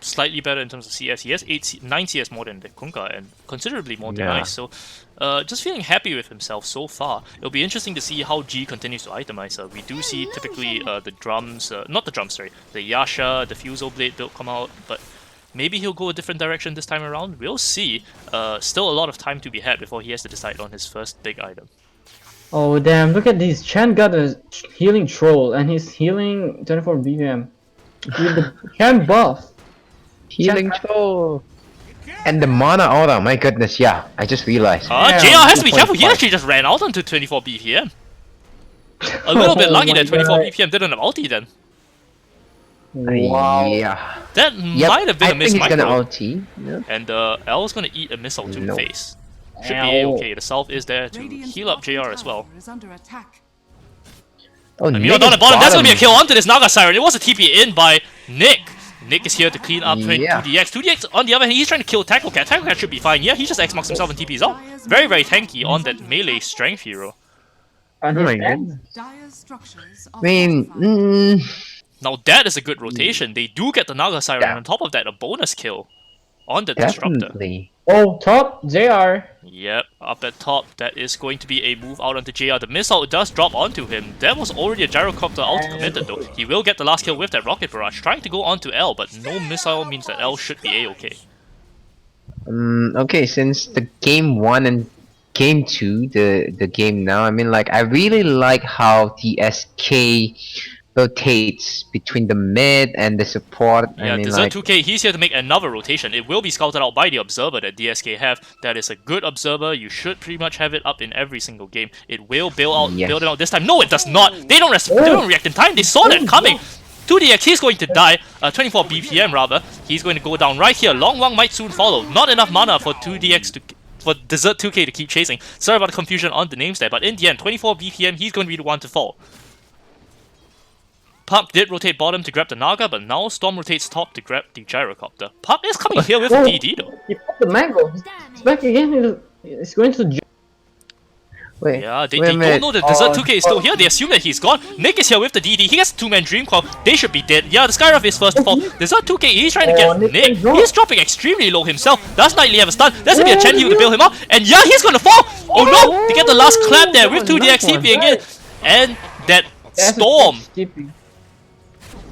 slightly better in terms of CS. He has 9 CS more than the Kunka and considerably more than Yeah. Ice. So, just feeling happy with himself so far. It'll be interesting to see how G continues to itemize. We do see typically the drums, not the drums, sorry, the Yasha, the Fusel Blade build come out, but maybe he'll go a different direction this time around. We'll see. Still a lot of time to be had before he has to decide on his first big item. Oh damn! Look at this. Chen got a healing troll, and he's healing 24 BPM with the Chen buff. Healing troll. And the mana aura, my goodness, yeah, I just realized. Yeah, JR has to be careful. He 2.5. actually just ran out onto 24 BPM. A little bit Oh lucky my that 24 God. BPM didn't have ulti then. Wow. Yeah. That Yep, might have been I a miss think he's gonna micro. ulti. Yep. And L's gonna eat a missile to the Nope. face. Should be Ow. okay. The South is there to Radiant's heal up bottom JR as well. tower is under attack. Oh, And Nick Mio down is the bottom, that's gonna be a kill onto this Naga Siren. It was a TP in by Nick. Nick is here to clean up Yeah. 2DX. 2DX, on the other hand, he's trying to kill Tackle Cat. Tackle Cat should be fine. Yeah, he just X-marks himself and TP's out. Very, very tanky on that melee strength hero. And Oh my his goodness. Dire's structures are I mean, fortified. Now that is a good rotation. They do get the Naga Siren, Yeah. and on top of that, a bonus kill on the Disruptor. definitely. Oh, top JR. Yep, up at top, that is going to be a move out onto JR. The missile does drop onto him. There was already a gyrocopter ulti committed though. He will get the last kill with that rocket barrage, trying to go onto L, but no missile means that L should be a-okay. Okay, since the game 1 and game 2, the game now, I mean, like, I really like how DsK rotates between the mid and the support. Yeah, I mean, Desert like, 2K, he's here to make another rotation. It will be scouted out by the Observer that DsK have. That is a good Observer. You should pretty much have it up in every single game. It will build Yes. it out this time. No, it does not. They don't react in time. They saw that coming. 2DX, he's going to die. 24 BPM rather. He's going to go down right here. Long Wang might soon follow. Not enough mana for 2DX for Desert 2K to keep chasing. Sorry about the confusion on the names there, but in the end, 24 BPM, he's going to be the one to fall. Puck did rotate bottom to grab the Naga, but now Storm rotates top to grab the Gyrocopter. Puck is coming here with the DD though. He popped the mango. It's back again. It's going to. wait, Yeah, they wait a don't minute. know that Desert 2K is still here. They assume that he's gone. Nick is here with the DD. He has a two-man Dream Coil. They should be dead. Yeah, the Skyruff is first to fall. Desert 2K, he's trying to get Nick Nick. is gone. He's dropping extremely low himself. Does Nightly have a stun? There's gonna be a Chen Heal to bail him out. And yeah, he's gonna fall! Oh no! They get the last clap there with 2DX TPing in. And that Storm.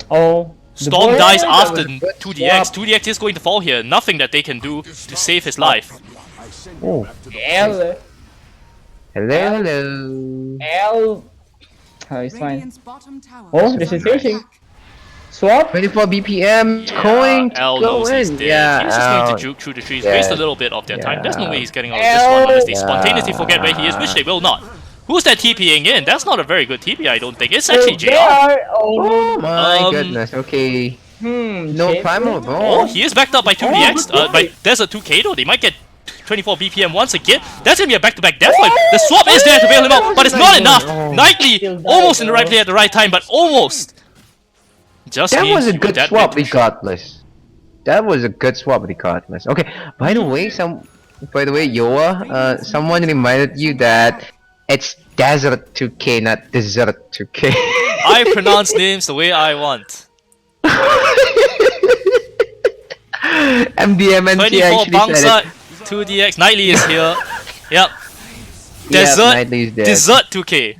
Oh. Storm dies after was a good 2DX. swap. 2DX is going to fall here. Nothing that they can do to save his life. Oh, L. hello, hello. L. Oh, it's fine. Radiant's bottom tower Oh, is this is under finishing. attack. Swap. 24 BPM, it's going to L go knows he's in. dead. Yeah, He's just going to out. juke through the trees, Yeah. waste a little bit of their time. There's no Yeah. way he's getting out of this one unless they Yeah. spontaneously forget where he is, which they will not. Who's that TPing in? That's not a very good TP, I don't think. It's actually JR. Oh my Um, goodness, okay. Hmm. No Jay- primal, bro. Oh, he is backed up by 2DX. But there's a 2K though. They might get 24 BPM once again. That's gonna be a back-to-back death flip. The swap is there to bail him out, but it's not enough. Oh. Nightly almost in the right play at the right time, but almost. Just That means was a you were good that swap bit too short. regardless. That was a good swap regardless. Okay, by the way, Yoa, someone reminded you that it's Desert 2K, not Desert 2K. I pronounce names the way I want. MDMNC 24 actually said Bangsa, it. 2DX, Nightly is here. Yep. Yep, Desert, Nightly is dead. Desert 2K.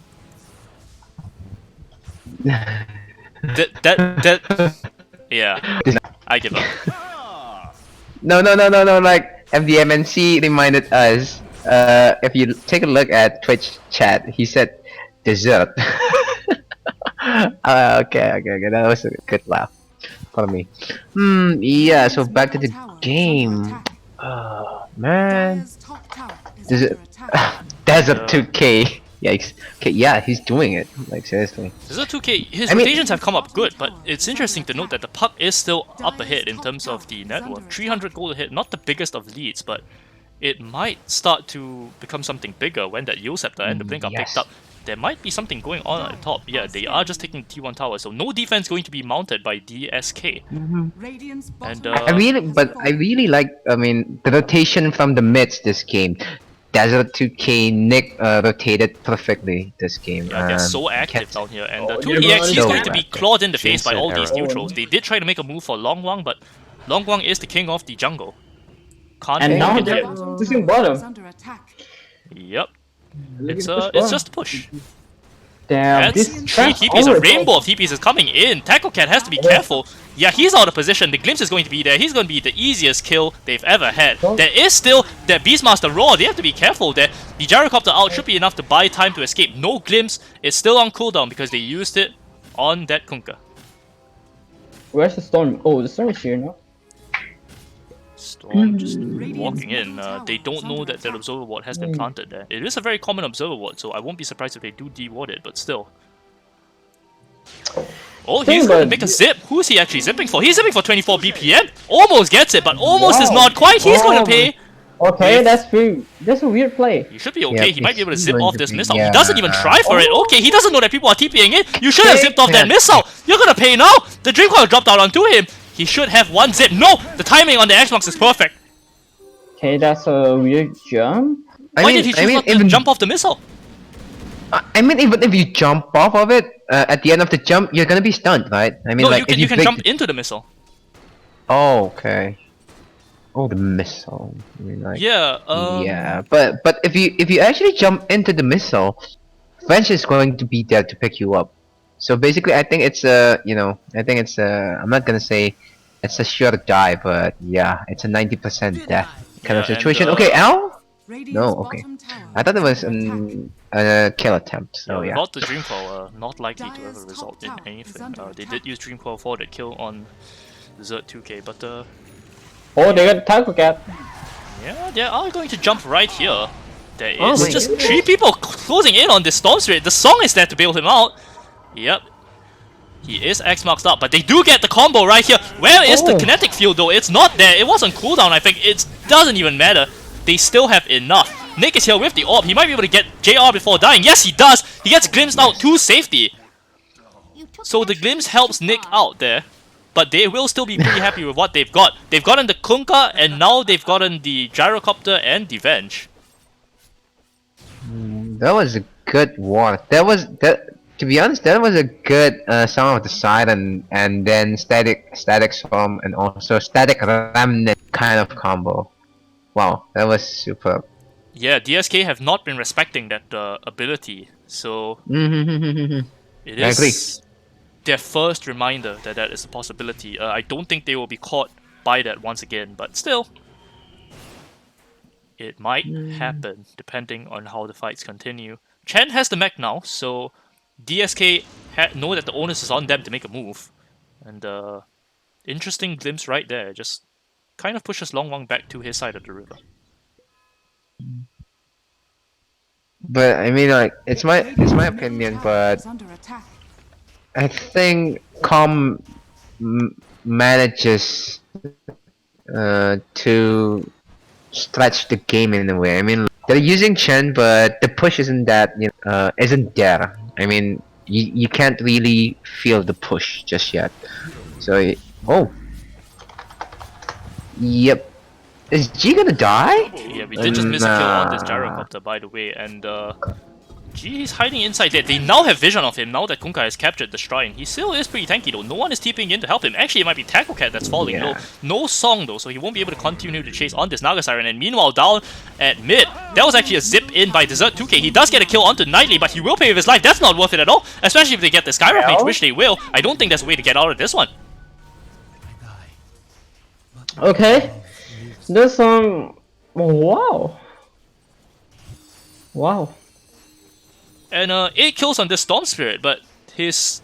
That, yeah. I give up. No, like MDMNC reminded us, if you take a look at Twitch chat, he said dessert. Okay, that was a good laugh for me. Yeah, so back to the game. Oh, man. Dire's top tower is Does under it- attack. Desert 2K. Yikes. Okay, yeah, he's doing it. Like, seriously. Desert 2K, his I mean- rotations have come up good, but it's interesting to note that the puck is still up ahead in terms of the net worth. 300 gold ahead, not the biggest of leads, but it might start to become something bigger when that Yield Scepter and the Blink are Yes. picked up. there might be something going on at the top. Yeah, they are just taking T1 tower, so no defense going to be mounted by DsK. Radiant's And bottom I really like, I mean, the rotation from the mids this game. Desert 2K, Nick rotated perfectly this game. yeah, they're so active kept- down here, and Oh, 2EX, he's so going to be active. clawed in the face by Jason all these era. neutrals. They did try to make a move for Long Wang, but Long Wang is the king of the jungle. Can't And make now it they're there. pushing bottom. is under attack. Yep. Look It's at push it's bottom. just a push. Damn, That's this 3 that's TPs, a our rainbow of TPs is coming in. Tackle Cat has to be careful. Yeah, he's out of position. The glimpse is going to be there. He's going to be the easiest kill they've ever had. There is still that Beastmaster Roar. They have to be careful there. The Gyrocopter out should be enough to buy time to escape. No glimpse. It's still on cooldown because they used it on that Kunkka. Where's the storm? Oh, the storm is here now. Storm just walking in. They don't know that that Observer Ward has been planted there. It is a very common Observer Ward, so I won't be surprised if they do de-ward it, but still. Oh, he's going to make a zip. Who is he actually zipping for? He's zipping for 24 BPM. Almost gets it, but almost is Wow. not quite. He's going to pay. Okay, that's a weird play. You should be okay. Yeah, he might be able to he's zip going off to this be- missile. He yeah. doesn't even try for it. Okay, he doesn't know that people are TPing in. You should have Okay, zipped off that yeah. missile. You're going to pay now. The Dream Coil dropped out onto him. He should have one zip. No, the timing on the Xbox is perfect. Okay, that's a weird jump. Why did he choose not to jump off the missile? I mean, even if you jump off of it, at the end of the jump, you're gonna be stunned, right? I mean, No, like, if you can break jump the- into the missile. Oh, okay. Oh, the missile. I mean, like, Yeah. yeah, but if you actually jump into the missile, French is going to be there to pick you up. So basically, I think it's a, I think it's a. I'm not gonna say it's a sure die, but yeah, it's a 90% death kind of Yeah, and, situation. Okay, Al. Radiant's No, okay. bottom tower I thought it was is under attack. a kill attempt. So yeah. Without the Dream Coil, not likely to Dyer's ever result top in tower is anything. under They attack. did use Dream Coil for that kill on Zert 2K, but Oh, they got Tackle Cat. yeah, they are going to jump right here. There Oh is my just goodness. 3 people closing in on this Storm Spirit. The song is there to bail him out. Yep. He is X-Marked up, but they do get the combo right here. Where is the Oh. kinetic field though? It's not there. It was on cooldown, I think. It doesn't even matter. They still have enough. Nick is here with the orb. He might be able to get JR before dying. Yes, he does. He gets glimpsed out to safety. So the glimpse helps Nick out there. But they will still be pretty happy with what they've got. They've gotten the Kunkka, and now they've gotten the Gyrocopter and the Venge. That was a good war. To be honest, that was a good Song of the Siren and then static storm and also static remnant kind of combo. Wow, that was superb. Yeah, DsK have not been respecting that ability, so it I agree. is their first reminder that that is a possibility. I don't think they will be caught by that once again, but still, it might happen depending on how the fights continue. Chen has the mech now, so DsK know that the onus is on them to make a move, and interesting glimpse right there. Just kind of pushes Long Wang back to his side of the river. But I mean, like, it's my opinion, but Is under attack. I think CoM manages to stretch the game in a way. I mean, they're using Chen, but the push isn't that isn't there. I mean, you can't really feel the push just yet. So oh, yep. Is G gonna die? Yeah, we did just miss a kill on this Nah. Gyrocopter, by the way, and G is hiding inside there. They now have vision of him now that Kunkka has captured the shrine. He still is pretty tanky though. No one is TPing in to help him. Actually, it might be Tackle Cat that's falling Yeah. low. No song though, so he won't be able to continue to chase on this Naga Siren. And meanwhile, down at mid, that was actually a zip in by Desert 2K. He does get a kill onto Nightly, but he will pay with his life. That's not worth it at all, especially if they get the Skyrock Mage, which they will. I don't think there's a way to get out of this one. Okay. This wow. Wow. And 8 kills on this Storm Spirit, but his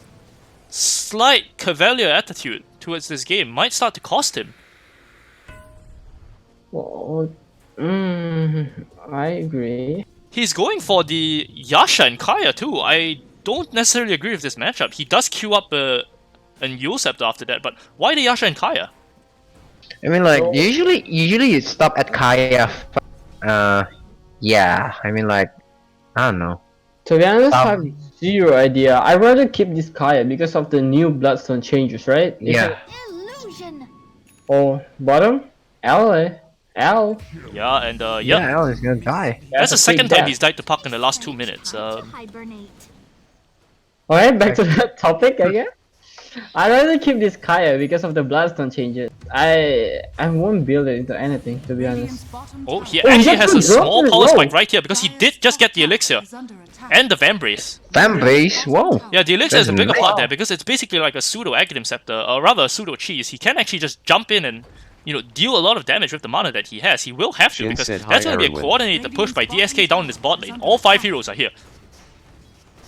slight cavalier attitude towards this game might start to cost him. Oh, I agree. He's going for the Yasha and Kaya too. I don't necessarily agree with this matchup. He does queue up an Yule Scepter after that, but why the Yasha and Kaya? I mean, like, usually you stop at Kaya. Yeah. I mean, like, I don't know. To be honest, I have Um, zero idea. I'd rather keep this Kaya because of the new Bloodstone changes, right? Yeah. Illusion. Oh, bottom? L, eh? L. Yeah, and Yeah, yep. Al is gonna die. That's the a second quick time death. he's died to Puck in the last 2 minutes. Time to hibernate. Alright, back to that topic again. I'd rather keep this Kaya because of the Bloodstone changes. I won't build it into anything, to be honest. Radiant's bottom Oh, tower he Oh, he actually got has a some drop small as power well. spike right here because he did just get the elixir is under attack. and the Vambrace. Fanbase. Whoa. Yeah, the elixir is a That's bigger nice. part there because it's basically like a pseudo Aghanim Scepter, or rather a pseudo cheese. He can actually just jump in and deal a lot of damage with the mana that he has. He will have to Jin because said, that's "Hi, going to be a Erwin." coordinated push by DsK down this bot lane. All 5 heroes are here.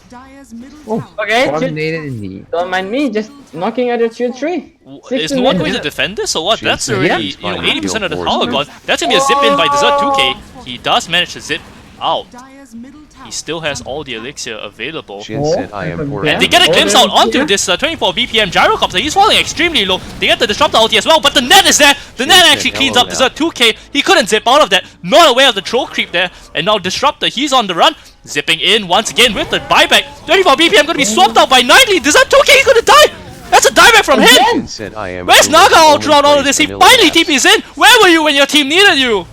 Dire's middle Oh, tower Okay, coordinated indeed. don't mind me, just knocking at your tier 3. Is no one going to 16 defend this or what? Jin That's said already he's fine, 80% of the he'll power force gone. That's going to be a zip in by Desert 2k. He does manage to zip out. Dire's middle tower He still has all the elixir available. Jin said, I am poor. And they get a glimpse out onto this 24 BPM gyrocopter. He's falling extremely low. They get the disruptor ulti as well, but the net is there. The net actually cleans up Desert 2k. He couldn't zip out of that. Not aware of the troll creep there. And now disruptor, he's on the run. Zipping in once again with the buyback. 24 BPM gonna be swapped out by Nightly. Desert 2k, he's gonna die. That's a dieback from him. Jin said, I am Where's a Naga all only throughout all of plays this? He vanilla finally apps. TP's in. Where were you when your team needed you?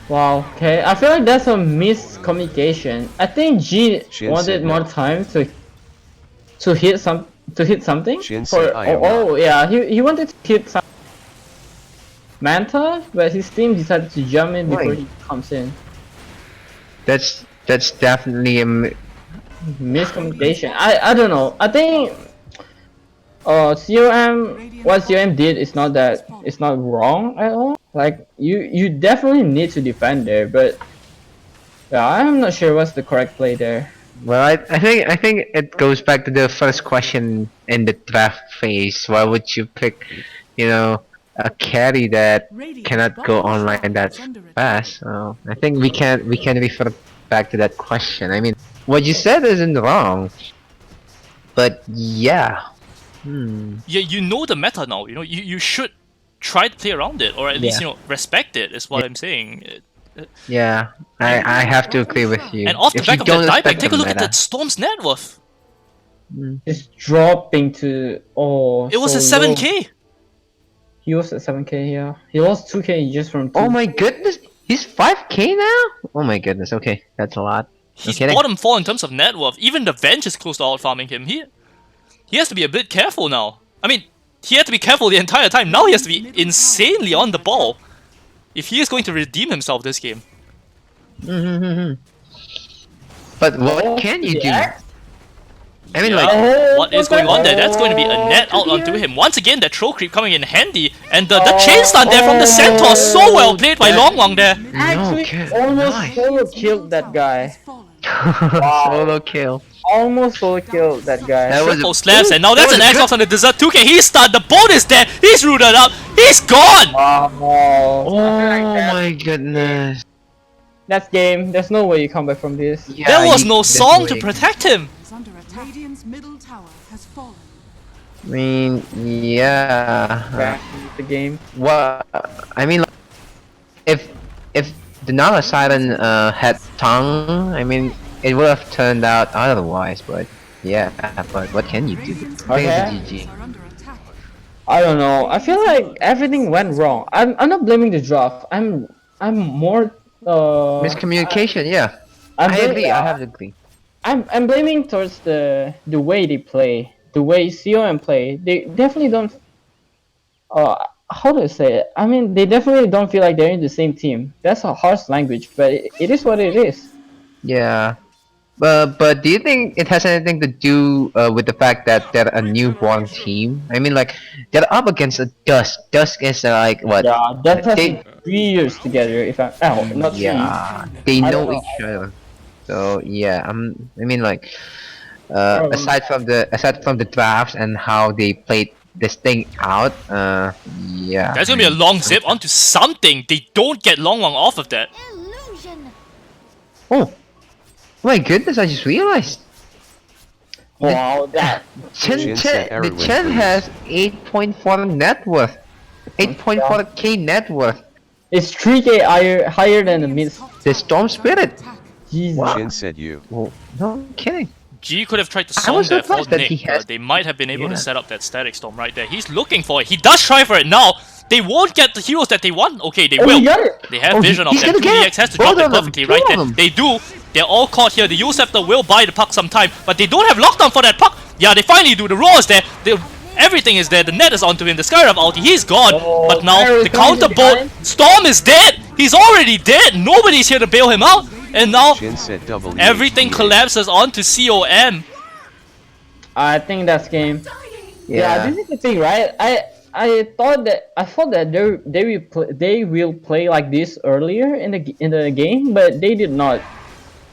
Wow, okay. I feel like that's a miscommunication. I think G Shin wanted said more no. time to hit something. Shin said, I am oh yeah, he wanted to hit some Manta, but his team decided to jump in before Why? he comes in. That's definitely a Miscommunication. I don't know. I think COM what COM did is not wrong at all. Like you definitely need to defend there, but yeah, I'm not sure what's the correct play there. Well, I think it goes back to the first question in the draft phase. Why would you pick, a carry that cannot go online that fast? So I think we can refer back to that question. I mean, what you said isn't wrong, but yeah. Yeah, you know the meta now. You should try to play around it, or at least respect it. Is what I'm saying. Yeah, I have to agree with you. And off the If back you of don't that dieback, respect take a the look at meta- that Storm's net worth. It's dropping to It was a so low. 7k. He was at 7k, yeah. He lost 2k just from 2. Oh my goodness, he's 5k now. Oh my goodness. Okay, that's a lot. He's kidding. bottom 4 in terms of net worth. Even the Venge is close to out farming him. He has to be a bit careful now. I mean, he had to be careful the entire time. Now he has to be insanely on the ball if he is going to redeem himself this game. But what can you do? yeah. I mean, Yeah, like, what is going on there? That's going to be a net out onto him. Once again, that troll creep coming in handy. And the chain stun there from the centaur. So well played by Longwang there. Actually, okay, almost nice. solo killed that guy. has fallen. solo kill. Almost solo killed that guy. That was Triple a- slaps, and now that's that an was a Xbox on the Desert 2k. He's stunned. The boat is dead. He's rooted up. He's gone. Oh, Oh my goodness. that's game. There's no way you come back from this. Yeah, There was you- no there's song no to way. protect him. Is under attack. Radiant's middle tower has fallen. I mean, yeah. Back the game. What? I mean, like, if the Nala Siren had tongue, I mean, it would have turned out otherwise. But yeah, but what can you do? Radiant's I think Okay. it's a GG. are under attack. I don't know. I feel like everything went wrong. I'm not blaming the draft. I'm more Miscommunication. Yeah, I'm I blaming- agree. I have to agree. I'm blaming towards the way they play, the way COM play. They definitely don't. How do I say it? I mean, they definitely don't feel like they're in the same team. That's a harsh language, but it is what it is. Yeah. But do you think it has anything to do with the fact that they're a newborn team? I mean, like, they're up against a DsK. DsK is like what? Yeah, that has They- been 3 years together. If I'm not 3. Yeah, they I know don't know. each other. So yeah, I mean, like, Um, aside from the drafts and how they played this thing out, yeah. That's gonna be a long zip onto something. They don't get Longwang off of that. Illusion. Oh my goodness! I just realized. Wow, that Jin said The Erwin, Chen please. has 8.4 net worth, 8.4k net worth. it's 3k higher than the mid. The Storm Spirit. Jesus. Shin said you. Well, no I'm kidding. G could have tried to I song was there for surprised that Nick. he has- They might have been able to Yeah. set up that static storm right there. He's looking for it. He does try for it now. They won't get the heroes that they want. Okay, they Oh, will. he got it. They have Oh, vision of he's that. gonna get 2DX has to both drop it of them, perfectly two right of there. them. They do. They're all caught here. The Yosefter will buy the puck sometime, but they don't have lockdown for that puck. Yeah, they finally do. The roar is there. Everything is there. The net is onto him. The Skyrim ulti, he's gone. Oh, but now Skyrim the is coming counterbolt behind. storm is dead. He's already dead. Nobody's here to bail him out. And now Shin said W. everything collapses onto COM. I think that's game. Yeah, this is the thing, right? I thought that they will play like this earlier in the game, but they did not.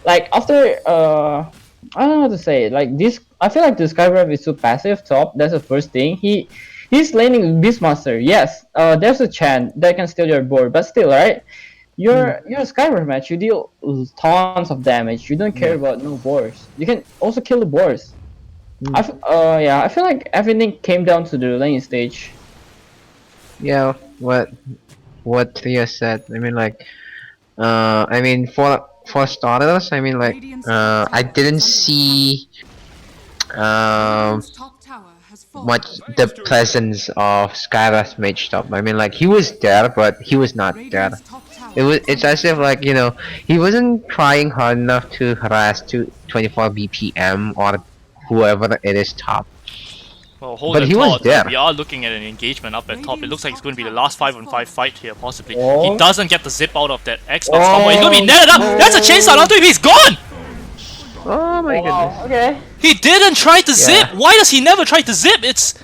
Like after I don't know how to say it. Like this, I feel like the Skyrim is too passive top. That's the first thing. He's laning Beastmaster. Yes, there's a chance that can steal your board, but still, right? You're a Skyrim match. You deal tons of damage. You don't care about no boars. You can also kill the boars. I feel like everything came down to the lane stage. Yeah, what Thea said. I mean, like, I mean, for starters, I mean, like, I didn't see Radiant's top tower has fallen. much the presence of Skyras mage top. I mean, like, he was there, but he was not there. Radiant's top tower It's as if, like, you know, he wasn't trying hard enough to harass 24 BPM or whoever it is top. Well, hold But the he was thought. there. We are looking at an engagement up at top. It looks like it's going to be the last 5-on-5 fight here, possibly. Oh. He doesn't get the zip out of that Xbox combo. He's going to be netted up. That's a chainsaw onto him. He's gone. Oh my goodness. Wow. Okay. He didn't try to zip. Yeah. Why does he never try to zip? It's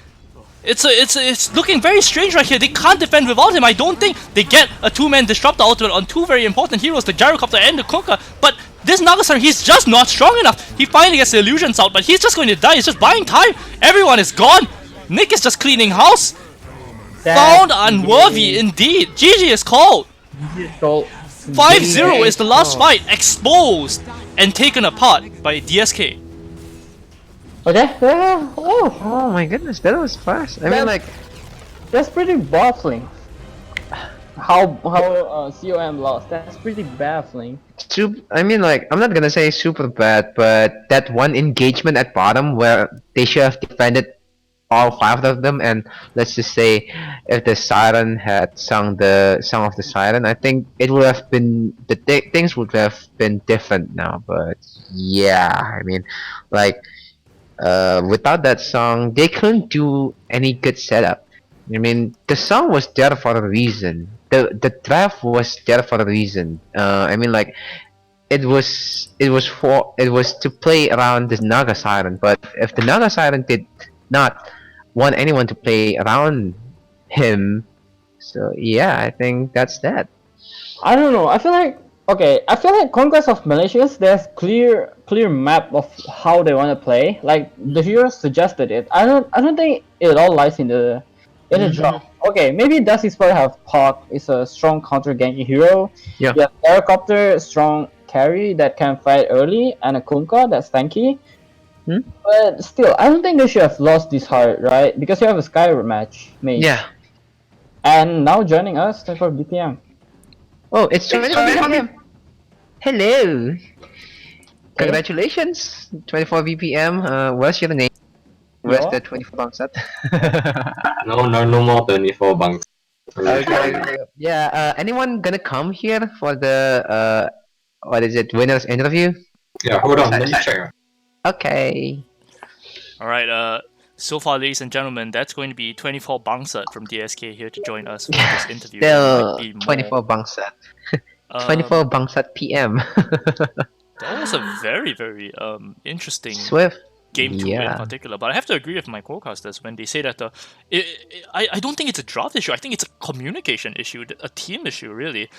looking very strange right here. They can't defend without him. I don't think they get a two-man disruptor ultimate on two very important heroes, the Gyrocopter and the Kunkka. But this Nagasar, he's just not strong enough. He finally gets the illusions out, but he's just going to die. He's just buying time. Everyone is gone. Nick is just cleaning house. Found unworthy indeed. GG is called. So 5-0 is the last fight. Exposed and taken apart by DsK. okay. Yeah. Oh, Oh my goodness, that was fast. I mean, like, that's pretty baffling. How COM lost? That's pretty baffling. I mean, like, I'm not gonna say super bad, but that one engagement at bottom where they should have defended all 5 of them, and let's just say if the Siren had sung the Song of the Siren, I think it would have been, things would have been different now. But yeah, I mean, like, without that song, they couldn't do any good setup. I mean, the song was there for a reason. The draft was there for a reason. I mean, like, it was to play around the Naga Siren. But if the Naga Siren did not want anyone to play around him, so yeah, I think that's that. I don't know. I feel like Conquest of Malaysians, there's clear map of how they want to play. Like the heroes suggested it. I don't think it all lies in the draft. Okay, maybe DsK have Park is a strong counter ganking hero. Yeah. You have Aerocopter, strong carry that can fight early, and a Kunkka that's tanky. But still, I don't think they should have lost this hard, right? Because you have a Skyrim match, mate. Yeah. And now joining us, for BPM. Oh, it's 24 BPM. Hello. Congratulations, 24 BPM. What's your name? Where's the 24 bang set? No more 24 bunks. Okay. Yeah. Anyone gonna come here for the what is it? Winners interview? Yeah, hold on, let me check. Okay. Alright, so far, ladies and gentlemen, that's going to be 24 Bangsat from DsK here to join us for this interview. There Still might be more. 24 bang set. Um, 24 bang set PM. That was a very, very interesting Swift. game 2 in Yeah. particular. But I have to agree with my co-casters when they say that I don't think it's a draft issue. I think it's a communication issue, a team issue, really.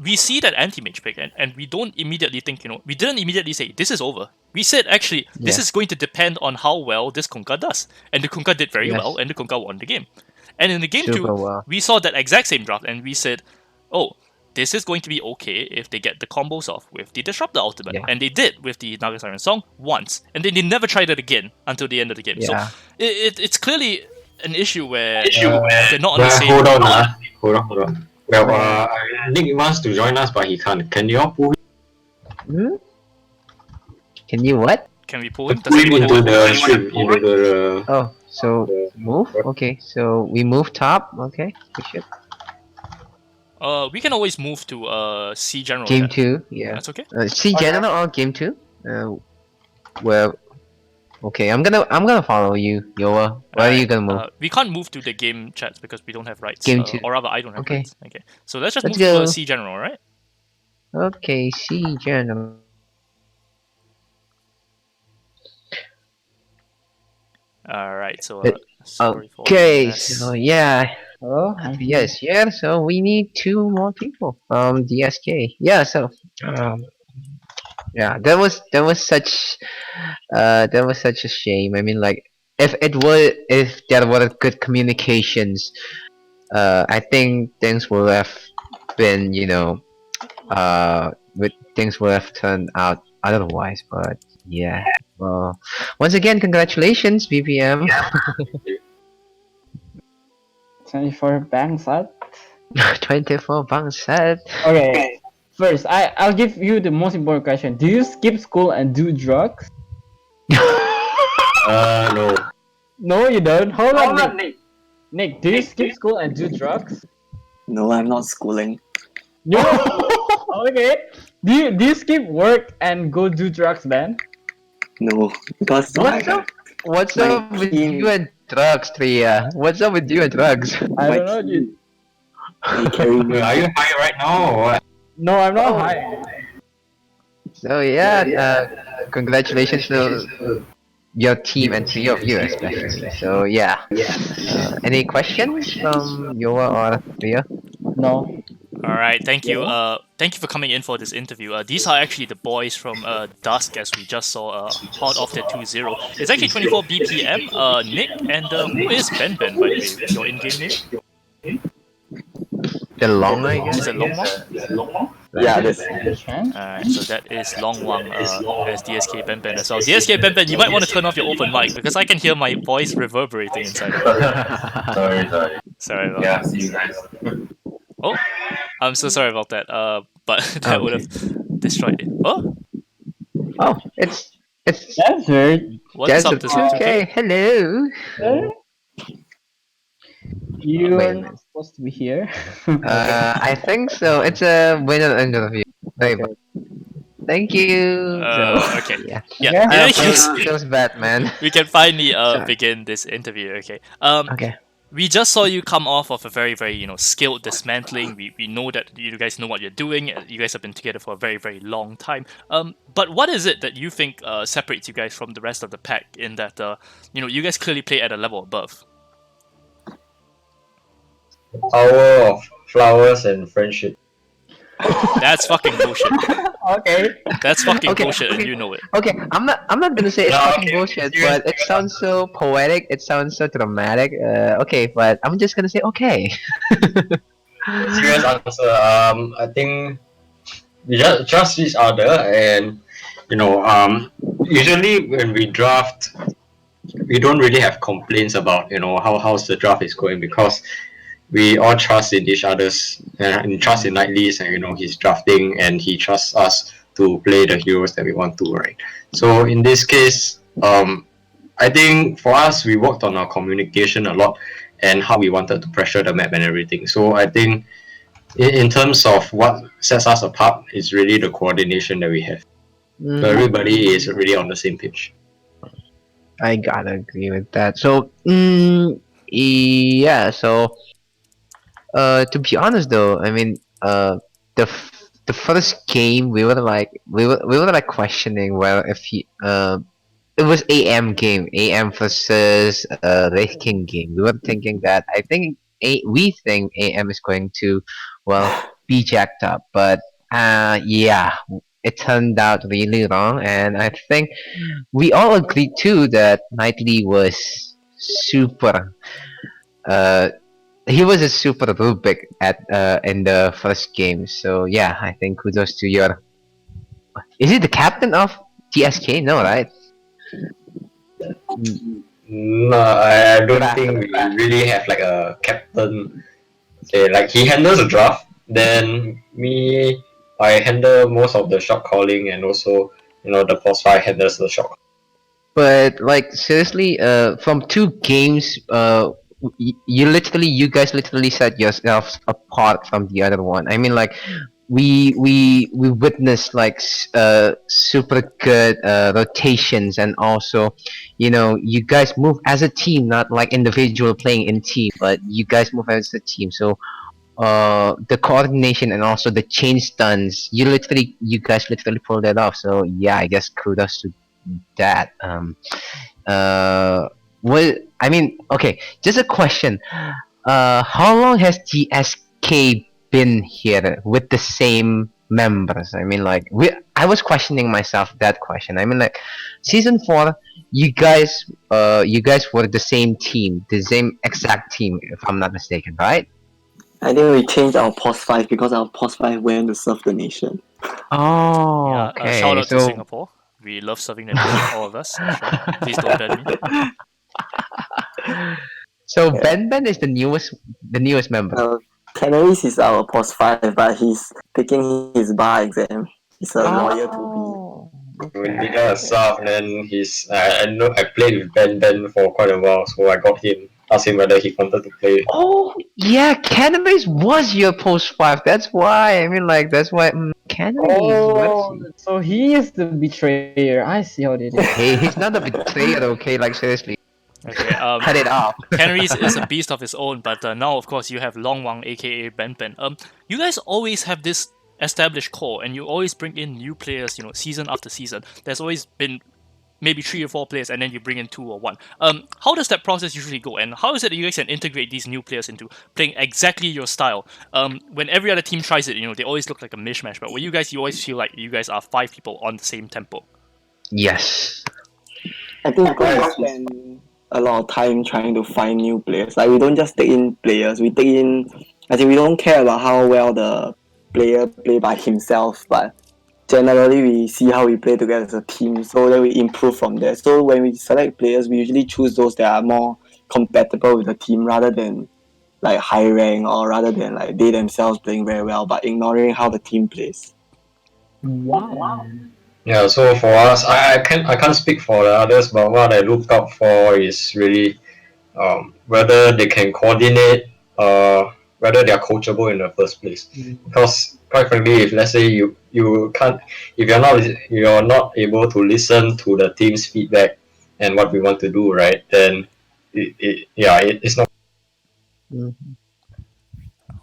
We see that anti-mage pick, and we don't immediately think, we didn't immediately say, this is over. We said, actually, this is going to depend on how well this Kunkka does. And the Kunkka did very well, and the Kunkka won the game. And in the game Super 2, well. we saw that exact same draft, and we said, oh, this is going to be okay if they get the combos off with the Disruptor Ultimate. Yeah. And they did with the Naga Siren song once. And then they never tried it again until the end of the game. Yeah. So it's clearly an issue where they're not on the Well, same... hold on. Well, Nick wants to join us, but he can't. Can you all pull him? Hmm? Can you what? Can we pull him? Does Put him anyone into have a the stream, into the... Oh, so move? Okay, so we move top. Okay, we should. We can always move to C general Game chat. 2, yeah. That's okay. C general or game 2? Well, okay, I'm gonna follow you, Yoa. Where are you gonna move? We can't move to the game chats because we don't have rights. Game 2. Or rather, I don't have Okay. rights. Okay. So let's just Let's move to go. C general, right? Okay, C general. Alright, so It- sorry for Okay, the mess. so yeah. Hello? Yes, yeah, so we need 2 more people. DSK. Yeah, so yeah, that was such a shame. I mean, like, if there were good communications, I think things would have been, things would have turned out otherwise. But yeah, well, once again, congratulations, BPM. 24 banks out. 24 bang set. Okay. First, I'll give you the most important question. Do you skip school and do drugs? No. No, you don't. Hold on, Nick. Nick, do you skip school and do drugs? No, I'm not schooling. No. Okay. Do you skip work and go do drugs then? No, because What's My up with team- you and drugs, Tria? What's up with you and drugs? I My don't know, dude. they carry me. Are you high right now or what? No, I'm not high. So yeah, congratulations to your team and 3 of you especially. So yeah. Any questions from Yoa or Tria? No. Alright, thank you. Thank you for coming in for this interview. These are actually the boys from DsK, as we just saw hot off the 2-0. It's actually 24 BPM, Nick, and who is Ben, by the way? Your in-game name? The long, I guess. Is it Long Wang? Yeah, this. Alright, so that is Long Wang as DsK Ben as well. DsK Ben, you might want to turn off your open mic because I can hear my voice reverberating inside. Sorry about that. see you guys. Oh, I'm so sorry about that. But that would have destroyed it. Oh, Oh, it's That's weird. what's up? Desert This is 2K. Hello. You're Wait a not minute. supposed to be here. I think so. It's a winner interview. Wait, but thank you. Okay. Yeah. Yeah. Yeah. In any case, Feels bad, man. we can finally Sorry. begin this interview. Okay. Okay. We just saw you come off of a very, very, skilled dismantling. We know that you guys know what you're doing. You guys have been together for a very, very long time. But what is it that you think separates you guys from the rest of the pack in that, you guys clearly play at a level above? Power of flowers and friendship. That's fucking bullshit. Okay. That's fucking Okay, bullshit, and okay. you know it. Okay, I'm not gonna say it's No, fucking okay, bullshit, serious. but it sounds so poetic. It sounds so dramatic. Okay, but I'm just gonna say okay. Serious answer. I think we just trust each other, and usually when we draft, we don't really have complaints about how's the draft is going because we all trust in each other's and trust in Knightley's and his drafting, and he trusts us to play the heroes that we want to, right? So in this case, I think for us we worked on our communication a lot and how we wanted to pressure the map and everything. So I think in terms of what sets us apart is really the coordination that we have. So everybody is really on the same page. I gotta agree with that. So, yeah. So, to be honest though, I mean, the first game we were like questioning whether if he it was AM game, AM versus Wraith King game. We were thinking that we think AM is going to be jacked up, but yeah, it turned out really wrong, and I think we all agreed too that Knightley was super he was a super Rubik at in the first game. So yeah, I think kudos to your. Is he the captain of DsK? No, right? No, I don't think we really have like a captain. Say like he handles the draft, then me, I handle most of the shot calling, and also the post 5 handles the shot. But like seriously, from 2 games, you guys literally set yourselves apart from the other one. I mean, like we witnessed like super good rotations, and also you guys move as a team, not like individual playing in team, but you guys move as a team. So the coordination and also the chain stunts, you guys literally pulled that off. So yeah, I guess kudos to that. Well, I mean, okay, just a question. How long has DsK been here with the same members? I mean, like, I was questioning myself that question. I mean, like, season 4, you guys were the same team, the same exact team, if I'm not mistaken, right? I think we changed our post 5 because our post 5 went to serve the nation. Oh, Yeah, okay. shout out to So, Singapore. We love serving the nation, all of us. Sure. Please don't ban me. so Yeah. Ben is the newest member. Canaries is our post 5, but he's taking his bar exam. He's a lawyer to Oh, We okay. needed a sub, and then I know I played with Ben for quite a while, so I got him. Asked him whether he wanted to play. Oh, yeah, Cannabis was your post 5. That's why. I mean, like, that's why. Cannabis. Oh, so he is the betrayer. I see how they did. Hey, he's not a betrayer, okay? Like, seriously. Okay, Cut it off. Canaries is a beast of his own, but now, of course, you have Long Wang, aka Ben. You guys always have this established core, and you always bring in new players, season after season. There's always been maybe 3 or 4 players, and then you bring in 2 or 1. How does that process usually go, and how is it that you guys can integrate these new players into playing exactly your style? When every other team tries it, they always look like a mishmash, but with you guys, you always feel like you guys are 5 people on the same tempo. Yes. I think because we spend a lot of time trying to find new players. Like, we don't just take in players, we take in. I think we don't care about how well the player play by himself, but generally we see how we play together as a team, so then we improve from there. So when we select players, we usually choose those that are more compatible with the team rather than like high rank, or rather than like they themselves playing very well but ignoring how the team plays. Wow. Yeah, so for us, I can't speak for the others, but what I look out for is really whether they can coordinate, whether they are coachable in the first place. Because quite frankly, if let's say you can't, if you're not able to listen to the team's feedback and what we want to do, right? Then it's not.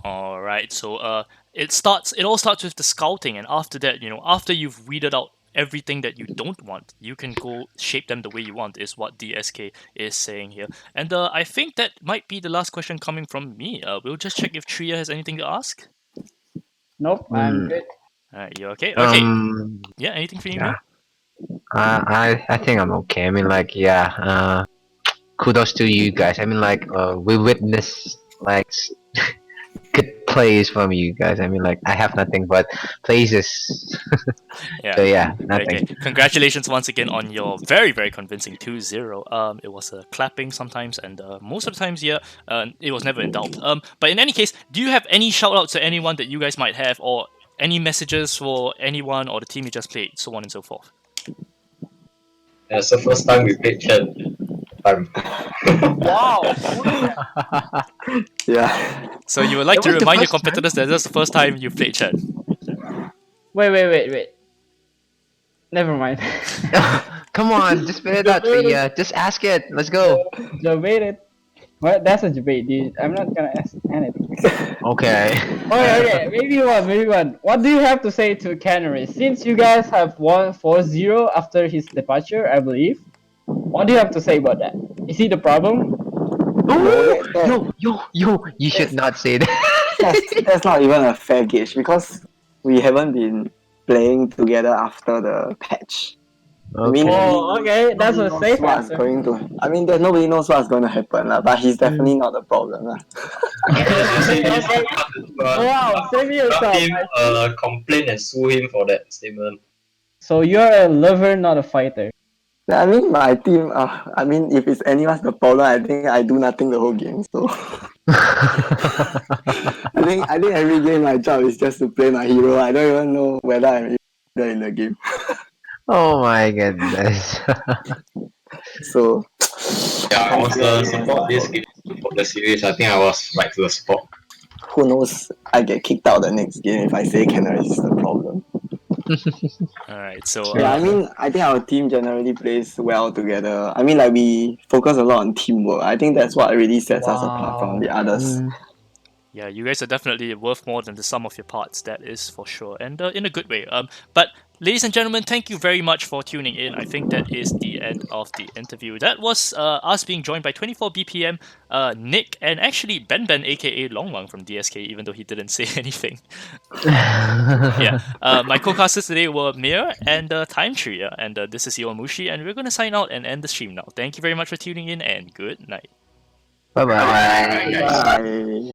All right, so it all starts with the scouting, and after that, after you've weeded out everything that you don't want, you can go shape them the way you want, is what DsK is saying here. And I think that might be the last question coming from me. We'll just check if Tria has anything to ask. Nope, I'm good. Alright, you okay? Okay. Yeah, anything for you? Yeah. I think I'm okay. I mean, like, yeah. Kudos to you guys. I mean, like, we witnessed like good plays from you guys. I mean, like, I have nothing but praises. Yeah. So yeah, nothing. Okay. Congratulations once again on your very, very convincing 2-0. It was a clapping sometimes, and most of the times, yeah, it was never in doubt. But in any case, do you have any shout outs to anyone that you guys might have, or any messages for anyone or the team you just played, so on and so forth? It's the first time we played Chen. Wow. Yeah. So you would like That to was the remind your first time? competitors that that's the first time you played Chen. Wait. Never mind. Come on, just spit it out, Tria. Just ask it. Let's go. Debate it. What? That's a debate, dude. I'm not gonna ask anything. Okay. Okay. Maybe one. What do you have to say to Canaries? Since you guys have won 4-0 after his departure, I believe. What do you have to say about that? Is he the problem? Yo, you should not say that. That's not even a fair gauge because we haven't been playing together after the patch. I mean, Oh, okay, that's a nobody knows safe what's answer. going to. I mean, there's nobody knows what's going to happen, but he's definitely not the problem. Okay. Wow, save yourself. Complain and sue him for that statement. So you're a lover, not a fighter. I mean, my team. I mean, if it's anyone's the problem, I think I do nothing the whole game. So I think every game my job is just to play my hero. I don't even know whether I'm even in the game. Oh my goodness. So Yeah, I was the support this game, support the series. I think I was right to the spot. who knows? I get kicked out the next game if I say cannot resist the problem. Alright, so Yeah, I mean, I think our team generally plays well together. I mean, like we focus a lot on teamwork. I think that's what really sets us apart from the others. yeah, you guys are definitely worth more than the sum of your parts, that is for sure, and in a good way. But ladies and gentlemen, thank you very much for tuning in. I think that is the end of the interview. That was us being joined by 24 BPM, Nick, and actually Ben, aka Longwang from DsK, even though he didn't say anything. Yeah, my co-casters today were Mir and Time Tree, and this is Yoamushi, and we're gonna sign out and end the stream now. Thank you very much for tuning in, and good night. Bye bye. Alright, guys. Bye.